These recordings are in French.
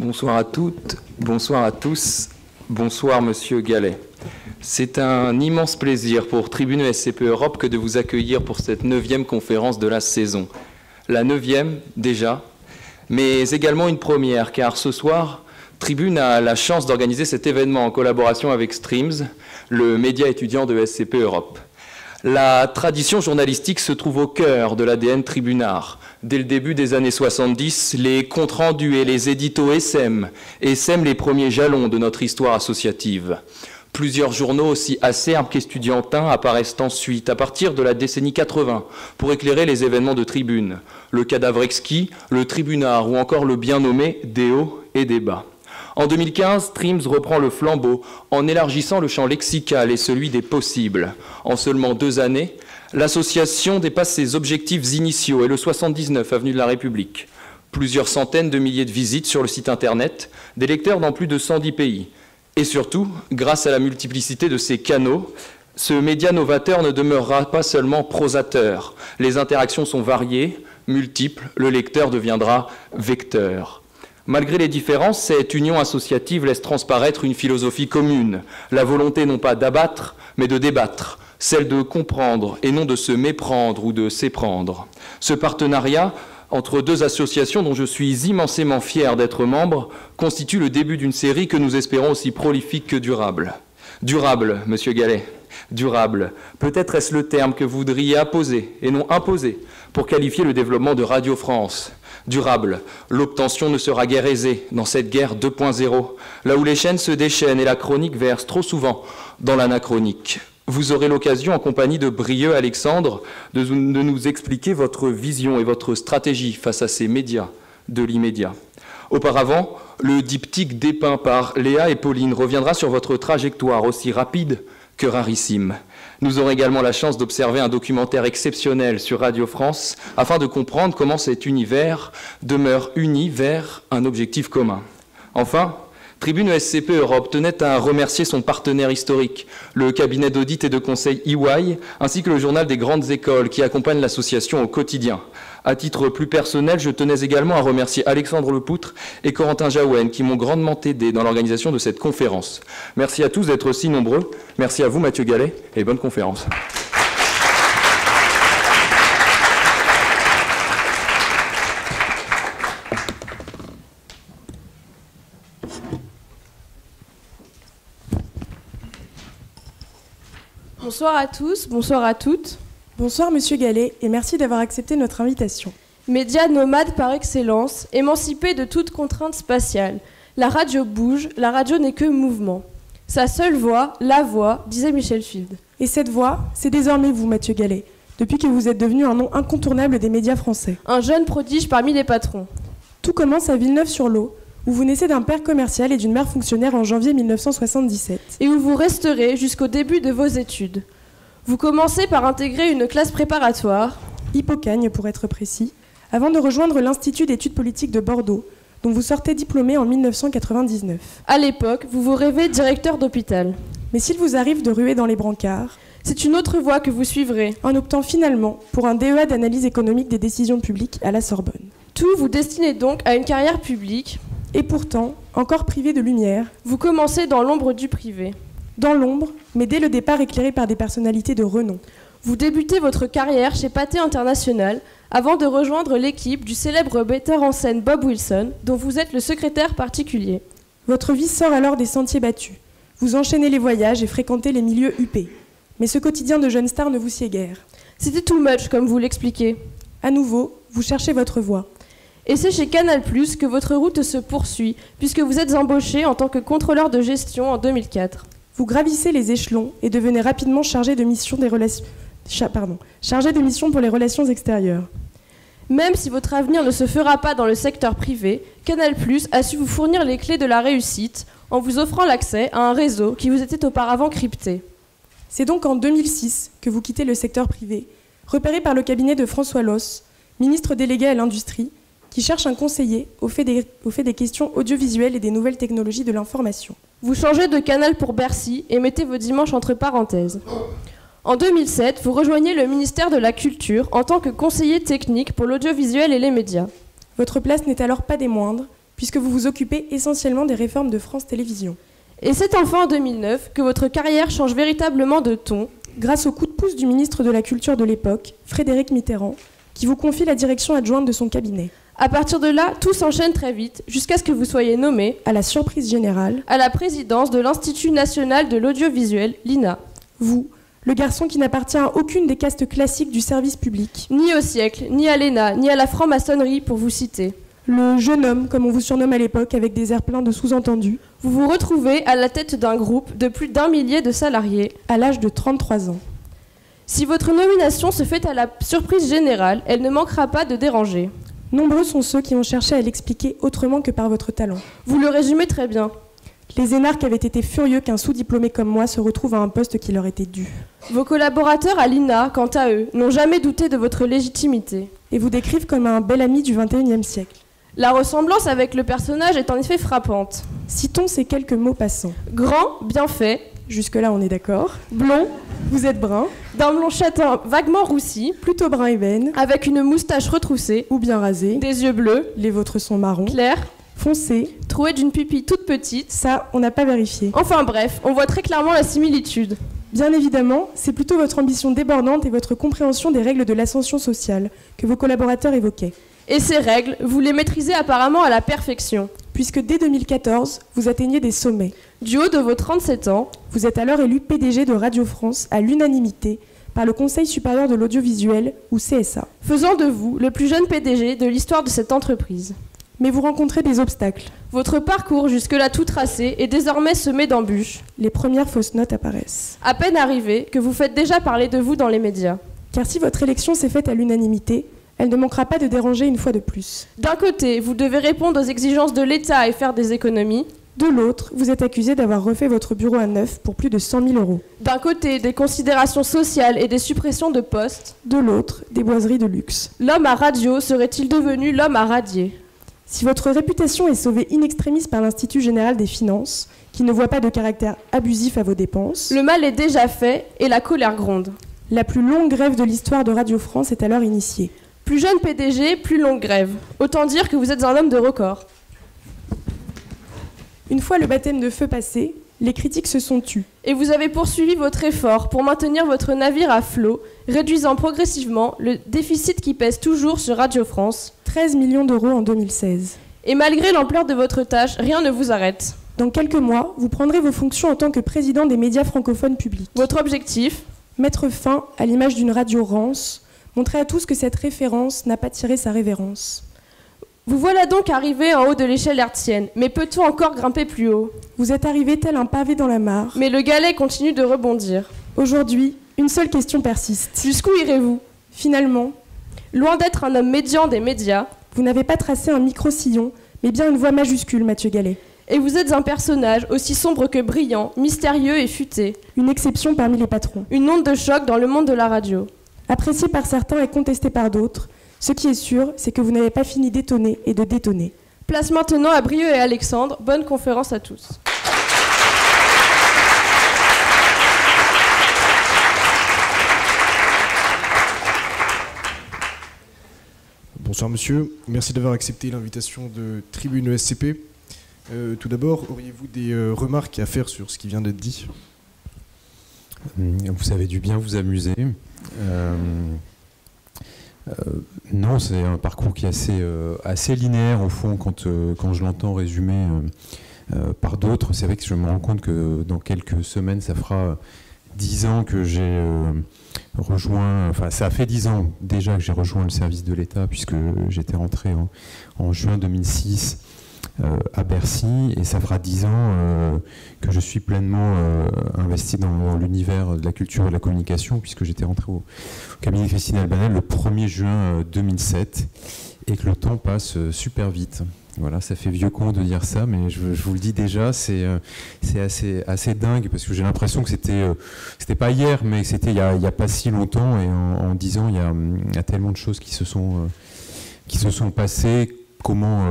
Bonsoir à toutes, bonsoir à tous, bonsoir Monsieur Gallet. C'est un immense plaisir pour Tribune ESCP Europe que de vous accueillir pour cette 9e conférence de la saison. La 9e déjà, mais également une première, car ce soir, Tribune a la chance d'organiser cet événement en collaboration avec Streams, le média étudiant de ESCP Europe. La tradition journalistique se trouve au cœur de l'ADN tribunard. Dès le début des années 70, les comptes rendus et les éditos essaiment les premiers jalons de notre histoire associative. Plusieurs journaux aussi acerbes qu'estudiantins apparaissent ensuite, à partir de la décennie 80, pour éclairer les événements de Tribune. Le cadavre exquis, le tribunard ou encore le bien nommé des hauts et des bas. En 2015, Streams reprend le flambeau en élargissant le champ lexical et celui des possibles. En seulement 2 années, l'association dépasse ses objectifs initiaux et le 79 avenue de la République. Plusieurs centaines de milliers de visites sur le site internet, des lecteurs dans plus de 110 pays. Et surtout, grâce à la multiplicité de ses canaux, ce média novateur ne demeurera pas seulement prosateur. Les interactions sont variées, multiples, le lecteur deviendra vecteur. Malgré les différences, cette union associative laisse transparaître une philosophie commune, la volonté non pas d'abattre, mais de débattre, celle de comprendre et non de se méprendre ou de s'éprendre. Ce partenariat entre 2 associations dont je suis immensément fier d'être membre constitue le début d'une série que nous espérons aussi prolifique que durable. Durable, Monsieur Gallet, durable. Peut-être est-ce le terme que vous voudriez apposer et non imposer pour qualifier le développement de Radio France. Durable, l'obtention ne sera guère aisée dans cette guerre 2.0, là où les chaînes se déchaînent et la chronique verse trop souvent dans l'anachronique. Vous aurez l'occasion, en compagnie de Brieux Alexandre, de nous expliquer votre vision et votre stratégie face à ces médias de l'immédiat. Auparavant, le diptyque dépeint par Léa et Pauline reviendra sur votre trajectoire aussi rapide que rarissime. Nous aurons également la chance d'observer un documentaire exceptionnel sur Radio France afin de comprendre comment cet univers demeure uni vers un objectif commun. Enfin, Tribune ESCP Europe tenait à remercier son partenaire historique, le cabinet d'audit et de conseil EY, ainsi que le journal des grandes écoles qui accompagne l'association au quotidien. À titre plus personnel, je tenais également à remercier Alexandre Lepoutre et Corentin Jaouen qui m'ont grandement aidé dans l'organisation de cette conférence. Merci à tous d'être aussi nombreux. Merci à vous, Mathieu Gallet, et bonne conférence. Bonsoir à tous, bonsoir à toutes. Bonsoir Monsieur Gallet et merci d'avoir accepté notre invitation. Média nomade par excellence, émancipé de toute contrainte spatiale. La radio bouge, la radio n'est que mouvement. Sa seule voix, la voix, disait Michel Field. Et cette voix, c'est désormais vous, Mathieu Gallet, depuis que vous êtes devenu un nom incontournable des médias français. Un jeune prodige parmi les patrons. Tout commence à Villeneuve-sur-Lot, où vous naissez d'un père commercial et d'une mère fonctionnaire en janvier 1977. Et où vous resterez jusqu'au début de vos études. Vous commencez par intégrer une classe préparatoire, Hippocagne pour être précis, avant de rejoindre l'Institut d'études politiques de Bordeaux, dont vous sortez diplômé en 1999. À l'époque, vous vous rêvez directeur d'hôpital. Mais s'il vous arrive de ruer dans les brancards, c'est une autre voie que vous suivrez, en optant finalement pour un DEA d'analyse économique des décisions publiques à la Sorbonne. Tout vous destinez donc à une carrière publique. Et pourtant, encore privé de lumière, vous commencez dans l'ombre du privé. Dans l'ombre, mais dès le départ éclairé par des personnalités de renom. Vous débutez votre carrière chez Pathé International avant de rejoindre l'équipe du célèbre metteur en scène Bob Wilson, dont vous êtes le secrétaire particulier. Votre vie sort alors des sentiers battus. Vous enchaînez les voyages et fréquentez les milieux huppés. Mais ce quotidien de jeune star ne vous sied guère. C'était too much, comme vous l'expliquez. À nouveau, vous cherchez votre voie. Et c'est chez Canal+ que votre route se poursuit, puisque vous êtes embauché en tant que contrôleur de gestion en 2004. Vous gravissez les échelons et devenez rapidement chargé de mission pour les relations extérieures. Même si votre avenir ne se fera pas dans le secteur privé, Canal+ a su vous fournir les clés de la réussite en vous offrant l'accès à un réseau qui vous était auparavant crypté. C'est donc en 2006 que vous quittez le secteur privé, repéré par le cabinet de François Loos, ministre délégué à l'industrie, qui cherche un conseiller au fait des questions audiovisuelles et des nouvelles technologies de l'information. Vous changez de canal pour Bercy et mettez vos dimanches entre parenthèses. En 2007, vous rejoignez le ministère de la Culture en tant que conseiller technique pour l'audiovisuel et les médias. Votre place n'est alors pas des moindres, puisque vous vous occupez essentiellement des réformes de France Télévisions. Et c'est enfin en 2009 que votre carrière change véritablement de ton, grâce au coup de pouce du ministre de la Culture de l'époque, Frédéric Mitterrand, qui vous confie la direction adjointe de son cabinet. À partir de là, tout s'enchaîne très vite, jusqu'à ce que vous soyez nommé, à la surprise générale, à la présidence de l'Institut national de l'audiovisuel, l'INA. Vous, le garçon qui n'appartient à aucune des castes classiques du service public. Ni au siècle, ni à l'ENA, ni à la franc-maçonnerie, pour vous citer. Le jeune homme, comme on vous surnomme à l'époque, avec des airs pleins de sous-entendus. Vous vous retrouvez à la tête d'un groupe de plus d'1 millier de salariés, à l'âge de 33 ans. Si votre nomination se fait à la surprise générale, elle ne manquera pas de déranger. Nombreux sont ceux qui ont cherché à l'expliquer autrement que par votre talent. Vous le résumez très bien. Les énarques avaient été furieux qu'un sous-diplômé comme moi se retrouve à un poste qui leur était dû. Vos collaborateurs à l'INA, quant à eux, n'ont jamais douté de votre légitimité. Et vous décrivent comme un bel ami du XXIe siècle. La ressemblance avec le personnage est en effet frappante. Citons ces quelques mots passants. Grand, bien fait. Jusque-là, on est d'accord. Blond, vous êtes brun. D'un blond châtain vaguement roussi. Plutôt brun ébène. Avec une moustache retroussée. Ou bien rasée. Des yeux bleus. Les vôtres sont marrons. Clairs. Foncés. Troués d'une pupille toute petite. Ça, on n'a pas vérifié. Enfin bref, on voit très clairement la similitude. Bien évidemment, c'est plutôt votre ambition débordante et votre compréhension des règles de l'ascension sociale que vos collaborateurs évoquaient. Et ces règles, vous les maîtrisez apparemment à la perfection. Puisque dès 2014, vous atteignez des sommets. Du haut de vos 37 ans, vous êtes alors élu PDG de Radio France à l'unanimité par le Conseil supérieur de l'audiovisuel, ou CSA. Faisant de vous le plus jeune PDG de l'histoire de cette entreprise. Mais vous rencontrez des obstacles. Votre parcours jusque-là tout tracé est désormais semé d'embûches. Les premières fausses notes apparaissent. À peine arrivé, que vous faites déjà parler de vous dans les médias. Car si votre élection s'est faite à l'unanimité, elle ne manquera pas de déranger une fois de plus. D'un côté, vous devez répondre aux exigences de l'État et faire des économies. De l'autre, vous êtes accusé d'avoir refait votre bureau à neuf pour plus de 100 000 €. D'un côté, des considérations sociales et des suppressions de postes. De l'autre, des boiseries de luxe. L'homme à radio serait-il devenu l'homme à radier ? Si votre réputation est sauvée in extremis par l'Institut général des finances, qui ne voit pas de caractère abusif à vos dépenses, le mal est déjà fait et la colère gronde. La plus longue grève de l'histoire de Radio France est alors initiée. Plus jeune PDG, plus longue grève. Autant dire que vous êtes un homme de record. Une fois le baptême de feu passé, les critiques se sont tues. Et vous avez poursuivi votre effort pour maintenir votre navire à flot, réduisant progressivement le déficit qui pèse toujours sur Radio France. 13 millions d'euros en 2016. Et malgré l'ampleur de votre tâche, rien ne vous arrête. Dans quelques mois, vous prendrez vos fonctions en tant que président des médias francophones publics. Votre objectif ? Mettre fin à l'image d'une radio rance, montrer à tous que cette référence n'a pas tiré sa révérence. Vous voilà donc arrivé en haut de l'échelle hertzienne, mais peut-on encore grimper plus haut ? Vous êtes arrivé tel un pavé dans la mare. Mais le galet continue de rebondir. Aujourd'hui, une seule question persiste. Jusqu'où irez-vous ? Finalement, loin d'être un homme médian des médias, vous n'avez pas tracé un micro-sillon, mais bien une voix majuscule, Mathieu Gallet. Et vous êtes un personnage aussi sombre que brillant, mystérieux et futé. Une exception parmi les patrons. Une onde de choc dans le monde de la radio. Apprécié par certains et contesté par d'autres, ce qui est sûr, c'est que vous n'avez pas fini d'étonner et de détonner. Place maintenant à Brieux et Alexandre. Bonne conférence à tous. Bonsoir monsieur, merci d'avoir accepté l'invitation de Tribune SCP. Tout d'abord, auriez-vous des remarques à faire sur ce qui vient d'être dit ? Vous avez dû bien vous amuser. Non, c'est un parcours qui est assez linéaire au fond quand je l'entends résumé par d'autres. C'est vrai que je me rends compte que dans quelques semaines, ça fera 10 ans que j'ai rejoint, enfin ça a fait 10 ans déjà que j'ai rejoint le service de l'État puisque j'étais rentré en juin 2006 à Bercy, et ça fera 10 ans que je suis pleinement investi dans l'univers de la culture et de la communication, puisque j'étais rentré au cabinet de Christine Albanel le 1er juin 2007, et que le temps passe super vite. Voilà, ça fait vieux con de dire ça, mais je vous le dis déjà, c'est assez dingue, parce que j'ai l'impression que c'était pas hier, mais que c'était il y a pas si longtemps, et en 10 ans, il y a tellement de choses qui se sont passées. Comment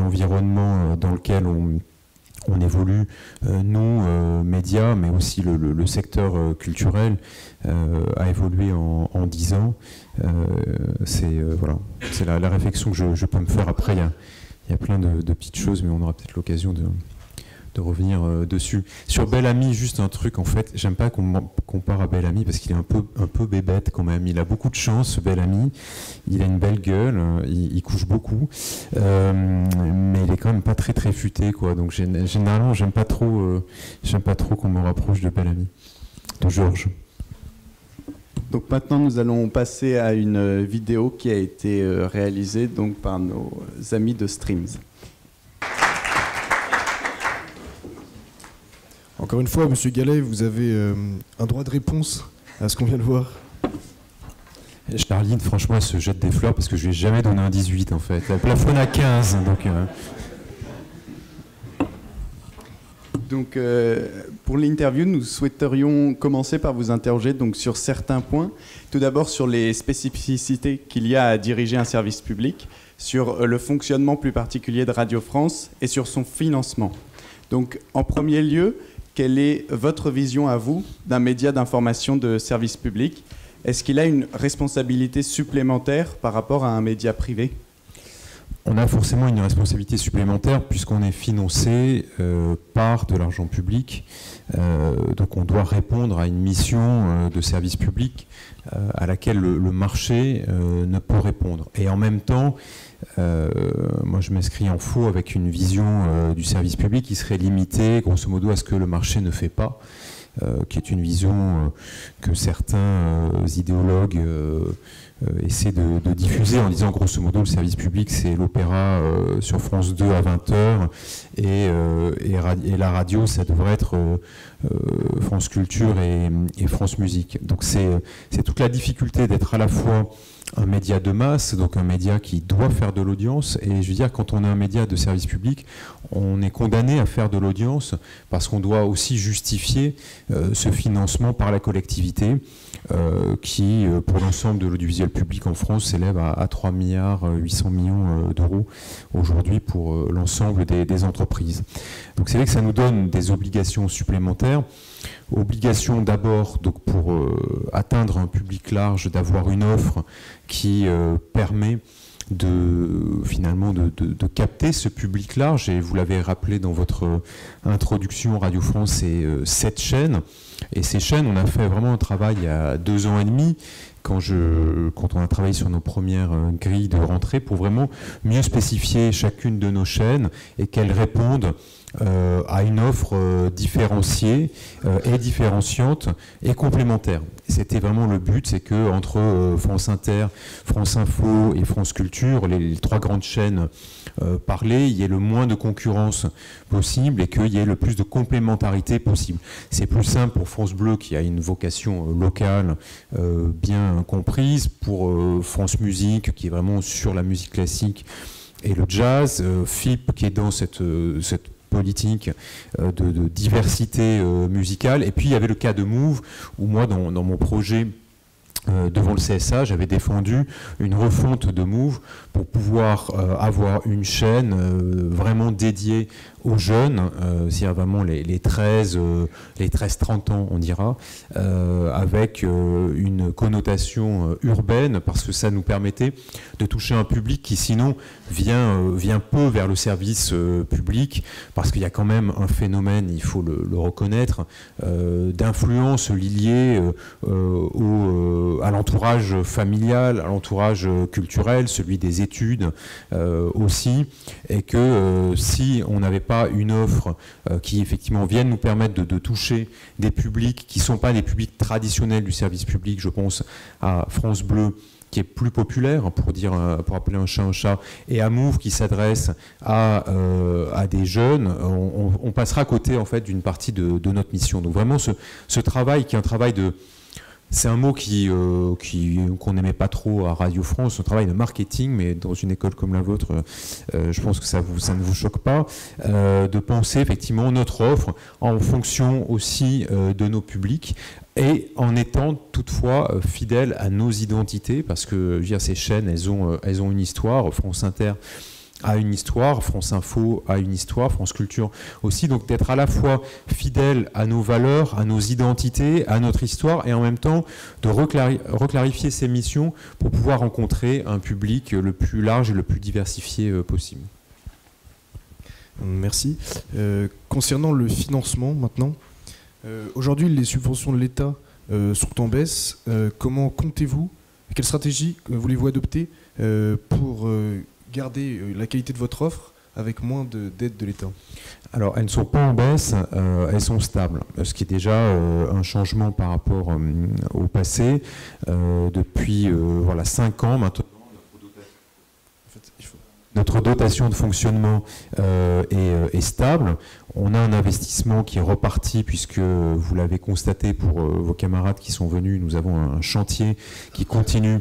l'environnement dans lequel on évolue, nous, médias, mais aussi le secteur culturel, a évolué en 10 ans. C'est la réflexion que je peux me faire. Après, il il y a plein de petites choses, mais on aura peut-être l'occasion de revenir dessus. Sur Bel-Ami, juste un truc, en fait, j'aime pas qu'on me compare à Bel-Ami parce qu'il est un peu bébête quand même. Il a beaucoup de chance, ce Bel-Ami. Il a une belle gueule, il couche beaucoup, mais il est quand même pas très très futé, quoi. Donc généralement, j'aime pas trop qu'on me rapproche de Bel-Ami, de Georges. Donc maintenant, nous allons passer à une vidéo qui a été réalisée donc par nos amis de Streams. Encore une fois, Monsieur Gallet, vous avez un droit de réponse à ce qu'on vient de voir. Charline, franchement, elle se jette des fleurs parce que je lui ai jamais donné un 18, en fait. Elle plafonne à 15, donc... Donc, pour l'interview, nous souhaiterions commencer par vous interroger donc, sur certains points. Tout d'abord, sur les spécificités qu'il y a à diriger un service public, sur le fonctionnement plus particulier de Radio France et sur son financement. Donc, en premier lieu, quelle est votre vision à vous d'un média d'information de service public? Est-ce qu'il a une responsabilité supplémentaire par rapport à un média privé? On a forcément une responsabilité supplémentaire puisqu'on est financé par de l'argent public. Donc on doit répondre à une mission de service public à laquelle le marché ne peut répondre. Et en même temps, moi je m'inscris en faux avec une vision du service public qui serait limitée grosso modo à ce que le marché ne fait pas. Qui est une vision que certains idéologues essaient de diffuser en disant grosso modo le service public c'est l'opéra sur France 2 à 20h et la radio ça devrait être France Culture et France Musique. Donc c'est toute la difficulté d'être à la fois un média de masse, donc un média qui doit faire de l'audience, et je veux dire quand on est un média de service public, on est condamné à faire de l'audience parce qu'on doit aussi justifier ce financement par la collectivité qui, pour l'ensemble de l'audiovisuel public en France, s'élève à 3 milliards 800 millions d'euros aujourd'hui pour l'ensemble des entreprises. Donc c'est vrai que ça nous donne des obligations supplémentaires. Obligation d'abord donc pour atteindre un public large, d'avoir une offre qui permet finalement de capter ce public large. Et vous l'avez rappelé dans votre introduction, Radio France, c'est 7 chaînes. Et ces chaînes, on a fait vraiment un travail il y a 2 ans et demi, quand on a travaillé sur nos premières grilles de rentrée, pour vraiment mieux spécifier chacune de nos chaînes et qu'elles répondent à une offre différenciée et différenciante et complémentaire. C'était vraiment le but, c'est que entre France Inter, France Info et France Culture, les 3 grandes chaînes parlées, il y ait le moins de concurrence possible et qu'il y ait le plus de complémentarité possible. C'est plus simple pour France Bleu qui a une vocation locale bien comprise, pour France Musique qui est vraiment sur la musique classique et le jazz, FIP qui est dans cette politique de diversité musicale. Et puis il y avait le cas de Move, où moi dans mon projet devant le CSA, j'avais défendu une refonte de Move pour pouvoir avoir une chaîne vraiment dédiée aux jeunes, c'est-à-dire vraiment les 13-30 ans, on dira, avec une connotation urbaine, parce que ça nous permettait de toucher un public qui sinon vient peu vers le service public, parce qu'il y a quand même un phénomène, il faut le reconnaître, d'influence liée à l'entourage familial, à l'entourage culturel, celui des études aussi, et que si on n'avait pas une offre qui effectivement vienne nous permettre de toucher des publics qui ne sont pas des publics traditionnels du service public, je pense à France Bleu, qui est plus populaire, pour appeler un chat, et à Move qui s'adresse à des jeunes, on passera à côté en fait d'une partie de notre mission. Donc vraiment ce travail qui est un travail de... C'est un mot qu'on n'aimait pas trop à Radio France, un travail de marketing, mais dans une école comme la vôtre, je pense que ça ne vous choque pas, de penser effectivement notre offre en fonction aussi de nos publics, et en étant toutefois fidèles à nos identités, parce que je veux dire, ces chaînes, elles ont une histoire. France Inter a une histoire, France Info a une histoire, France Culture aussi, donc d'être à la fois fidèle à nos valeurs, à nos identités, à notre histoire, et en même temps de reclarifier ces missions pour pouvoir rencontrer un public le plus large et le plus diversifié possible. Merci. Concernant le financement maintenant, aujourd'hui les subventions de l'État sont en baisse. Comment comptez-vous, quelle stratégie voulez-vous adopter pour garder la qualité de votre offre avec moins d'aide de l'État? Alors, elles ne sont pas en baisse, elles sont stables, ce qui est déjà un changement par rapport au passé. Depuis 5 ans maintenant, notre dotation de fonctionnement est stable. On a un investissement qui est reparti, puisque vous l'avez constaté pour vos camarades qui sont venus, nous avons un chantier qui continue,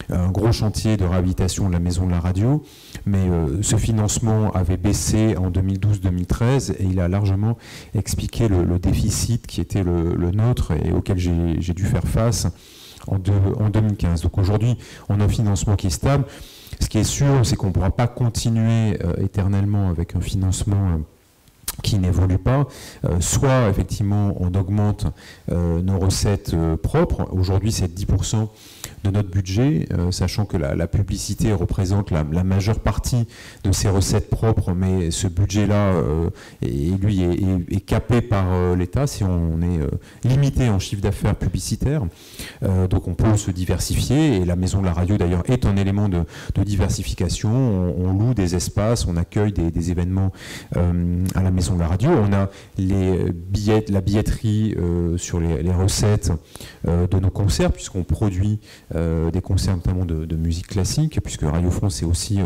un gros chantier de réhabilitation de la maison de la radio, mais ce financement avait baissé en 2012-2013 et il a largement expliqué le déficit qui était le nôtre et auquel j'ai dû faire face en 2015. Donc aujourd'hui, on a un financement qui est stable. Ce qui est sûr, c'est qu'on ne pourra pas continuer éternellement avec un financement qui n'évolue pas. Soit, effectivement, on augmente nos recettes propres. Aujourd'hui, c'est 10% de notre budget, sachant que la publicité représente la majeure partie de ces recettes propres, mais ce budget-là, lui, est capé par l'État si on est limité en chiffre d'affaires publicitaire. Donc on peut se diversifier, et la Maison de la Radio, d'ailleurs, est un élément de diversification. On loue des espaces, on accueille des événements à la Maison de la Radio. On a la billetterie sur les recettes de nos concerts, puisqu'on produit des concerts notamment de musique classique, puisque Radio France c'est aussi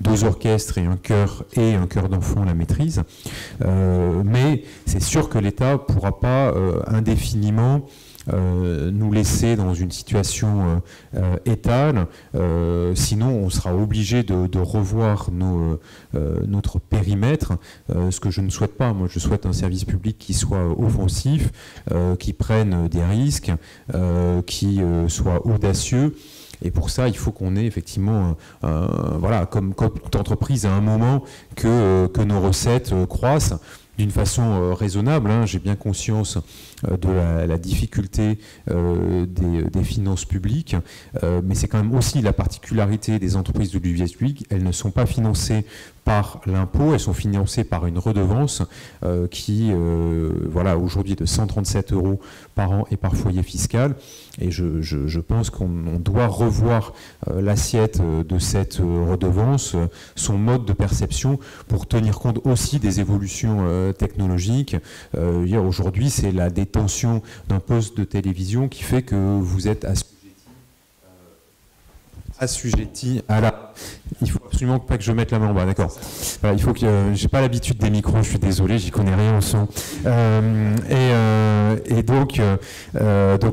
2 orchestres et un chœur d'enfants la maîtrise. Mais c'est sûr que l'État ne pourra pas indéfiniment nous laisser dans une situation étale, sinon on sera obligé de revoir notre périmètre, ce que je ne souhaite pas. Moi je souhaite un service public qui soit offensif, qui prenne des risques, qui soit audacieux. Et pour ça, il faut qu'on ait effectivement, comme toute entreprise, à un moment que nos recettes croissent d'une façon raisonnable. J'ai bien conscience de la difficulté des finances publiques, mais c'est quand même aussi la particularité des entreprises de l'audiovisuel public. Elles ne sont pas financées par l'impôt, elles sont financées par une redevance qui, aujourd'hui de 137 € par an et par foyer fiscal. Et je pense qu'on doit revoir l'assiette de cette redevance, son mode de perception, pour tenir compte aussi des évolutions technologiques. Aujourd'hui, c'est la détention d'un poste de télévision qui fait que vous êtes assujetti à la... Il faut absolument pas que je mette la main en bas, d'accord. Voilà, il faut que... j'ai pas l'habitude des micros, je suis désolé, j'y connais rien en son. Et donc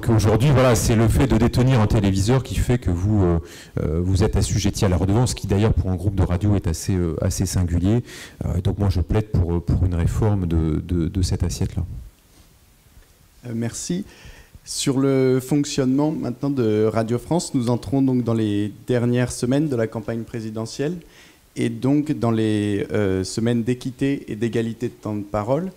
aujourd'hui, c'est le fait de détenir un téléviseur qui fait que vous êtes assujetti à la redevance, qui d'ailleurs pour un groupe de radio est assez singulier. Donc moi je plaide pour une réforme de cette assiette-là. Merci. Sur le fonctionnement maintenant de Radio France, nous entrons donc dans les dernières semaines de la campagne présidentielle et donc dans les semaines d'équité et d'égalité de temps de parole.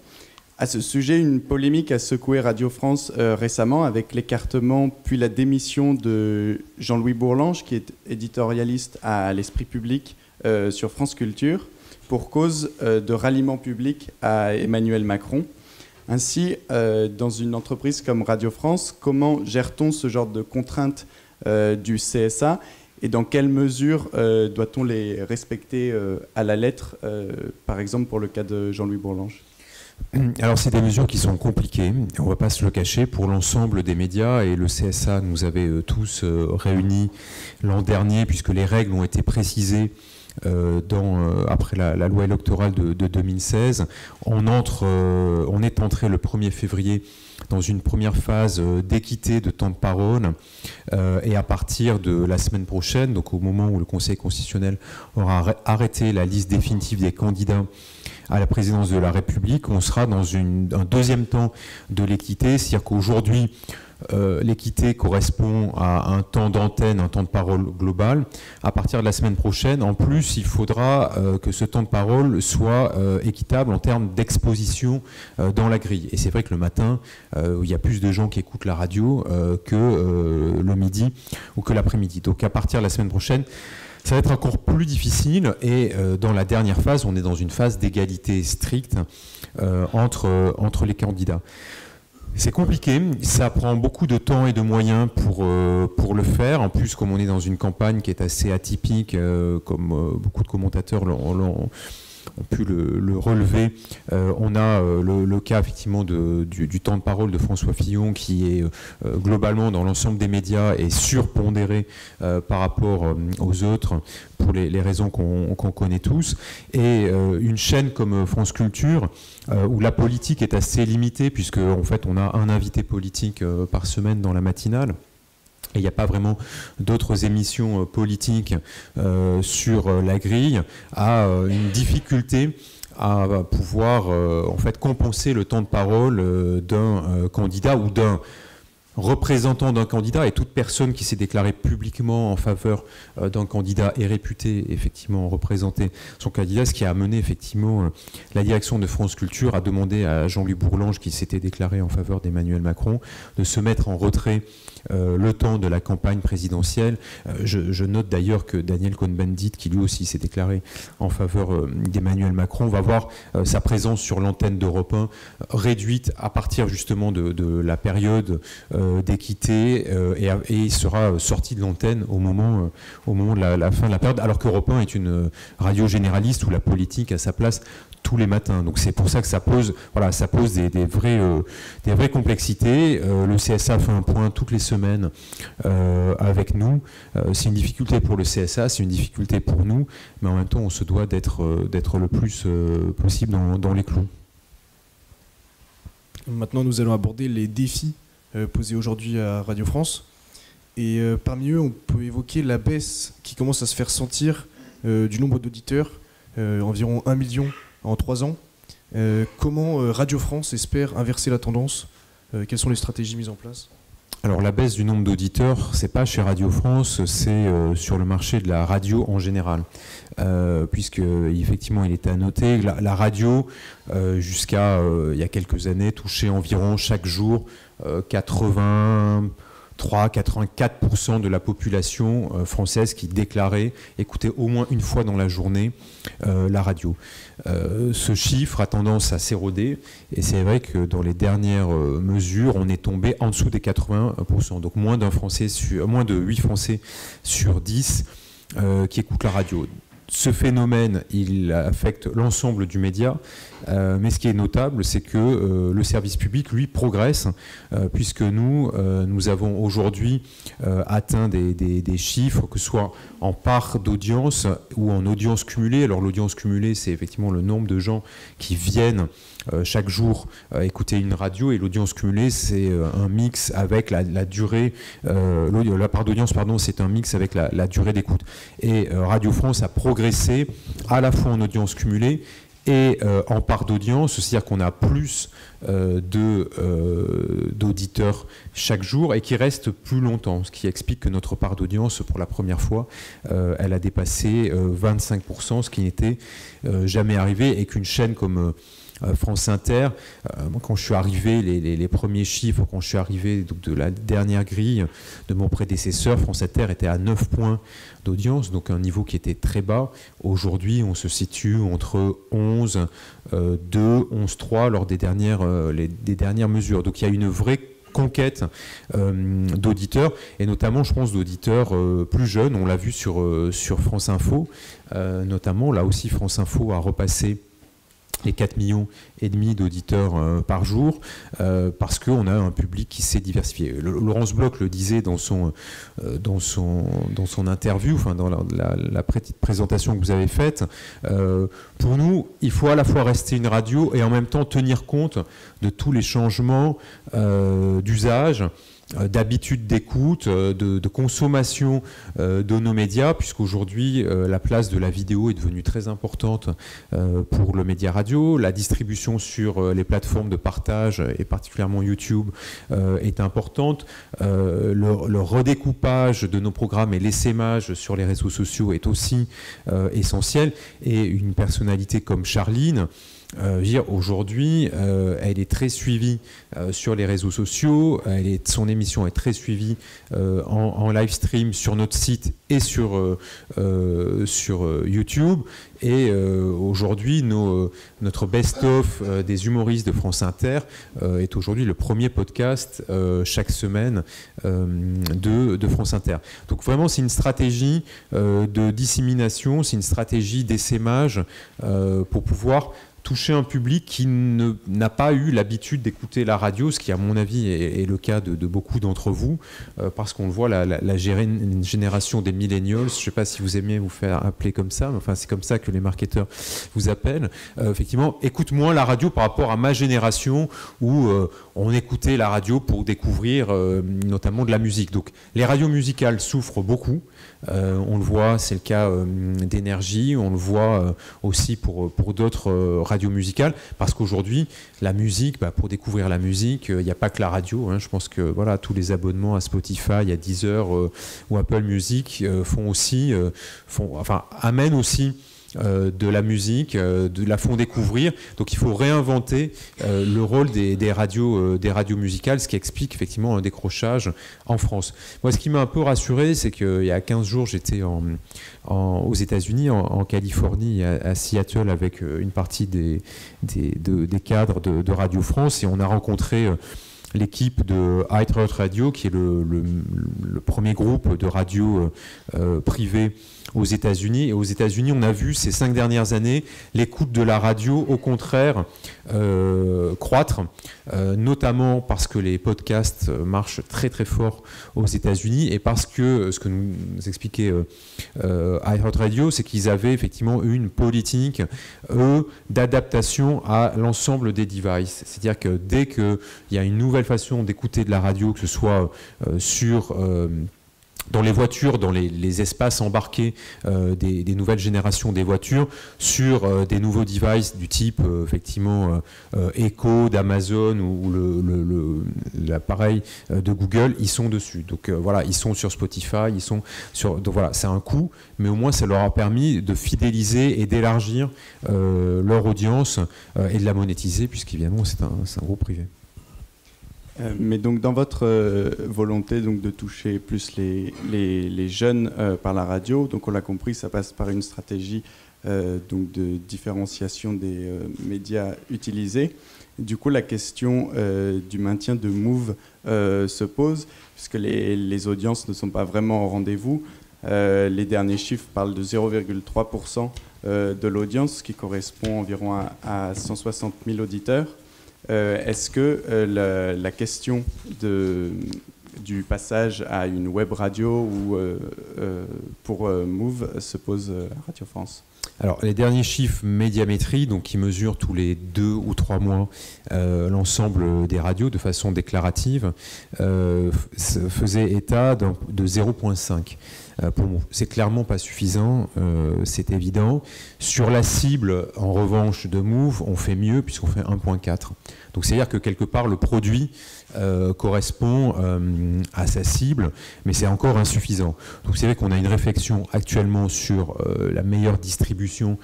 À ce sujet, une polémique a secoué Radio France récemment avec l'écartement puis la démission de Jean-Louis Bourlange, qui est éditorialiste à l'Esprit public sur France Culture, pour cause de ralliement public à Emmanuel Macron. Ainsi, dans une entreprise comme Radio France, comment gère-t-on ce genre de contraintes du CSA et dans quelle mesure doit-on les respecter à la lettre, par exemple pour le cas de Jean-Louis Bourlange? Alors c'est des mesures qui sont compliquées, on ne va pas se le cacher, pour l'ensemble des médias, et le CSA nous avait tous réunis l'an dernier, puisque les règles ont été précisées après la loi électorale de 2016. On est entré le 1er février dans une première phase d'équité de temps de parole, et à partir de la semaine prochaine, donc au moment où le Conseil constitutionnel aura arrêté la liste définitive des candidats à la présidence de la République, on sera dans un deuxième temps de l'équité, c'est-à-dire qu'aujourd'hui, l'équité correspond à un temps d'antenne, un temps de parole global. À partir de la semaine prochaine, en plus, il faudra que ce temps de parole soit équitable en termes d'exposition dans la grille. Et c'est vrai que le matin, il y a plus de gens qui écoutent la radio que le midi ou que l'après-midi. Donc à partir de la semaine prochaine, Ça va être encore plus difficile et dans la dernière phase, on est dans une phase d'égalité stricte entre les candidats. C'est compliqué, ça prend beaucoup de temps et de moyens pour le faire. En plus, comme on est dans une campagne qui est assez atypique, comme beaucoup de commentateurs ont pu le relever, on a le cas effectivement du temps de parole de François Fillon qui est globalement dans l'ensemble des médias est surpondéré par rapport aux autres pour les raisons qu'on connaît tous, et une chaîne comme France Culture où la politique est assez limitée puisque en fait on a un invité politique par semaine dans la matinale. Et il n'y a pas vraiment d'autres émissions politiques sur la grille, a une difficulté à pouvoir en fait compenser le temps de parole d'un candidat ou d'un représentant d'un candidat, et toute personne qui s'est déclarée publiquement en faveur d'un candidat est réputée effectivement représenter son candidat, ce qui a amené effectivement la direction de France Culture à demander à Jean-Louis Bourlange, qui s'était déclaré en faveur d'Emmanuel Macron, de se mettre en retrait le temps de la campagne présidentielle. Je note d'ailleurs que Daniel Cohn-Bendit, qui lui aussi s'est déclaré en faveur d'Emmanuel Macron, va voir sa présence sur l'antenne d'Europe 1 réduite à partir justement de la période d'équité et sera sorti de l'antenne au moment de la fin de la période, alors qu'Europe 1 est une radio généraliste où la politique a sa place tous les matins. Donc c'est pour ça que ça pose des vraies complexités. Le CSA fait un point toutes les semaines avec nous. C'est une difficulté pour le CSA, c'est une difficulté pour nous, mais en même temps on se doit d'être le plus possible dans les clous. Maintenant nous allons aborder les défis posés aujourd'hui à Radio France. Et parmi eux, on peut évoquer la baisse qui commence à se faire sentir du nombre d'auditeurs, environ 1 million en 3 ans. Comment Radio France espère inverser la tendance? Quelles sont les stratégies mises en place? Alors la baisse du nombre d'auditeurs, c'est pas chez Radio France, c'est sur le marché de la radio en général, puisque effectivement il était à noter que la radio jusqu'à il y a quelques années touchait environ chaque jour 83-84% de la population française qui déclarait écouter au moins une fois dans la journée la radio. Ce chiffre a tendance à s'éroder et c'est vrai que dans les dernières mesures, on est tombé en dessous des 80%. Donc moins de 8 Français sur 10 qui écoutent la radio. Ce phénomène, il affecte l'ensemble du média, mais ce qui est notable, c'est que le service public, lui, progresse, puisque nous avons aujourd'hui atteint des chiffres, que ce soit en part d'audience ou en audience cumulée. Alors l'audience cumulée, c'est effectivement le nombre de gens qui viennent chaque jour écouter une radio, et l'audience cumulée, c'est un mix avec la durée, la part d'audience, pardon, c'est un mix avec la durée d'écoute. Et Radio France a progressé à la fois en audience cumulée et en part d'audience, c'est-à-dire qu'on a plus d'auditeurs chaque jour et qui restent plus longtemps, ce qui explique que notre part d'audience, pour la première fois, elle a dépassé 25%, ce qui n'était jamais arrivé, et qu'une chaîne comme France Inter, quand je suis arrivé, les premiers chiffres, quand je suis arrivé donc, de la dernière grille de mon prédécesseur, France Inter était à 9 points d'audience, donc un niveau qui était très bas. Aujourd'hui, on se situe entre 11, 2, 11, 3 lors des dernières mesures. Donc il y a une vraie conquête d'auditeurs, et notamment, je pense, d'auditeurs plus jeunes. On l'a vu sur France Info, notamment. Là aussi, France Info a repassé les 4,5 millions d'auditeurs par jour, parce qu'on a un public qui s'est diversifié. Laurence Bloch le disait dans son interview, enfin dans la petite présentation que vous avez faite. Pour nous, il faut à la fois rester une radio et en même temps tenir compte de tous les changements d'usage, d'habitude d'écoute, de consommation de nos médias, puisqu'aujourd'hui la place de la vidéo est devenue très importante pour le média radio. La distribution sur les plateformes de partage, et particulièrement YouTube, est importante. Le redécoupage de nos programmes et l'essaimage sur les réseaux sociaux est aussi essentiel. Et une personnalité comme Charline, Aujourd'hui, elle est très suivie sur les réseaux sociaux, son émission est très suivie en live stream sur notre site et sur YouTube. Et aujourd'hui, notre best-of des humoristes de France Inter est aujourd'hui le premier podcast chaque semaine de France Inter. Donc vraiment, c'est une stratégie de dissémination, c'est une stratégie d'essaimage pour pouvoir toucher un public qui n'a pas eu l'habitude d'écouter la radio, ce qui à mon avis est le cas de beaucoup d'entre vous, parce qu'on le voit, la génération des millennials, je ne sais pas si vous aimez vous faire appeler comme ça, mais enfin c'est comme ça que les marketeurs vous appellent, effectivement, écoute moins la radio par rapport à ma génération où on écoutait la radio pour découvrir notamment de la musique. Donc les radios musicales souffrent beaucoup. On le voit, c'est le cas d'Énergie, on le voit aussi pour d'autres radios musicales, parce qu'aujourd'hui, la musique, pour découvrir la musique, il n'y a pas que la radio. Hein, je pense que voilà, tous les abonnements à Spotify, à Deezer ou Apple Music amènent aussi de la musique, la font découvrir. Donc il faut réinventer le rôle des radios musicales, ce qui explique effectivement un décrochage en France. Moi, ce qui m'a un peu rassuré, c'est qu'il y a 15 jours, j'étais aux États-Unis, en Californie, à Seattle, avec une partie des cadres de Radio France, et on a rencontré l'équipe de iHeart Radio, qui est le premier groupe de radio privé aux États-Unis. Et aux États-Unis, on a vu ces 5 dernières années l'écoute de la radio, au contraire, croître, notamment parce que les podcasts marchent très très fort aux États-Unis, et parce que, ce que nous expliquait iHeart Radio, c'est qu'ils avaient effectivement eu une politique, d'adaptation à l'ensemble des devices. C'est-à-dire que dès qu'il y a une nouvelle façon d'écouter de la radio, que ce soit dans les voitures, dans les espaces embarqués des nouvelles générations des voitures, sur des nouveaux devices du type effectivement Echo d'Amazon ou l'appareil de Google, ils sont dessus. Donc voilà, ils sont sur Spotify, ils sont sur. Donc voilà, c'est un coût, mais au moins ça leur a permis de fidéliser et d'élargir leur audience et de la monétiser, puisqu'évidemment c'est un groupe privé. Mais donc dans votre volonté donc de toucher plus les jeunes par la radio, donc on l'a compris, ça passe par une stratégie donc de différenciation des médias utilisés. Du coup, la question du maintien de Move se pose, puisque les audiences ne sont pas vraiment au rendez-vous. Les derniers chiffres parlent de 0,3% de l'audience, ce qui correspond environ à 160 000 auditeurs. Est-ce que la question du passage à une web radio ou pour Move se pose à Radio France? Alors, les derniers chiffres Médiamétrie, donc qui mesurent tous les 2 ou 3 mois l'ensemble des radios de façon déclarative, faisaient état de 0,5. Pour Move. C'est clairement pas suffisant, c'est évident. Sur la cible, en revanche, de Move, on fait mieux puisqu'on fait 1,4. Donc c'est-à-dire que quelque part, le produit correspond à sa cible, mais c'est encore insuffisant. Donc c'est vrai qu'on a une réflexion actuellement sur la meilleure distribution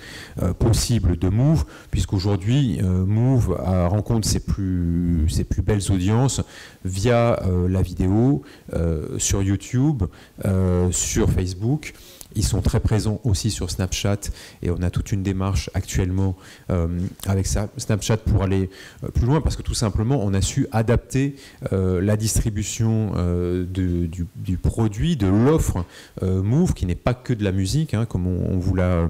possible de Move, puisqu'aujourd'hui, Move rencontre ses plus belles audiences via la vidéo, sur YouTube, sur Facebook. Ils sont très présents aussi sur Snapchat, et on a toute une démarche actuellement avec Snapchat pour aller plus loin, parce que tout simplement on a su adapter la distribution du produit, de l'offre Move, qui n'est pas que de la musique, hein, comme on vous l'a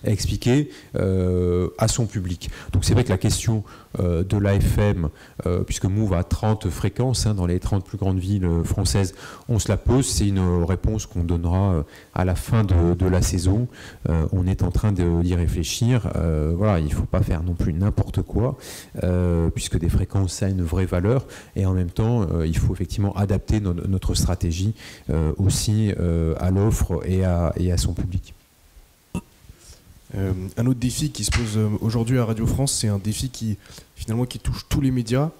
expliqué, à son public. Donc c'est vrai que la question de l'AFM, puisque Move a 30 fréquences dans les 30 plus grandes villes françaises, on se la pose. C'est une réponse qu'on donnera à la fin de la saison. On est en train d'y réfléchir. Voilà, il ne faut pas faire non plus n'importe quoi, puisque des fréquences, ça a une vraie valeur, et en même temps, il faut effectivement adapter notre stratégie aussi à l'offre et à son public. Un autre défi qui se pose aujourd'hui à Radio France, c'est un défi qui touche tous les médias,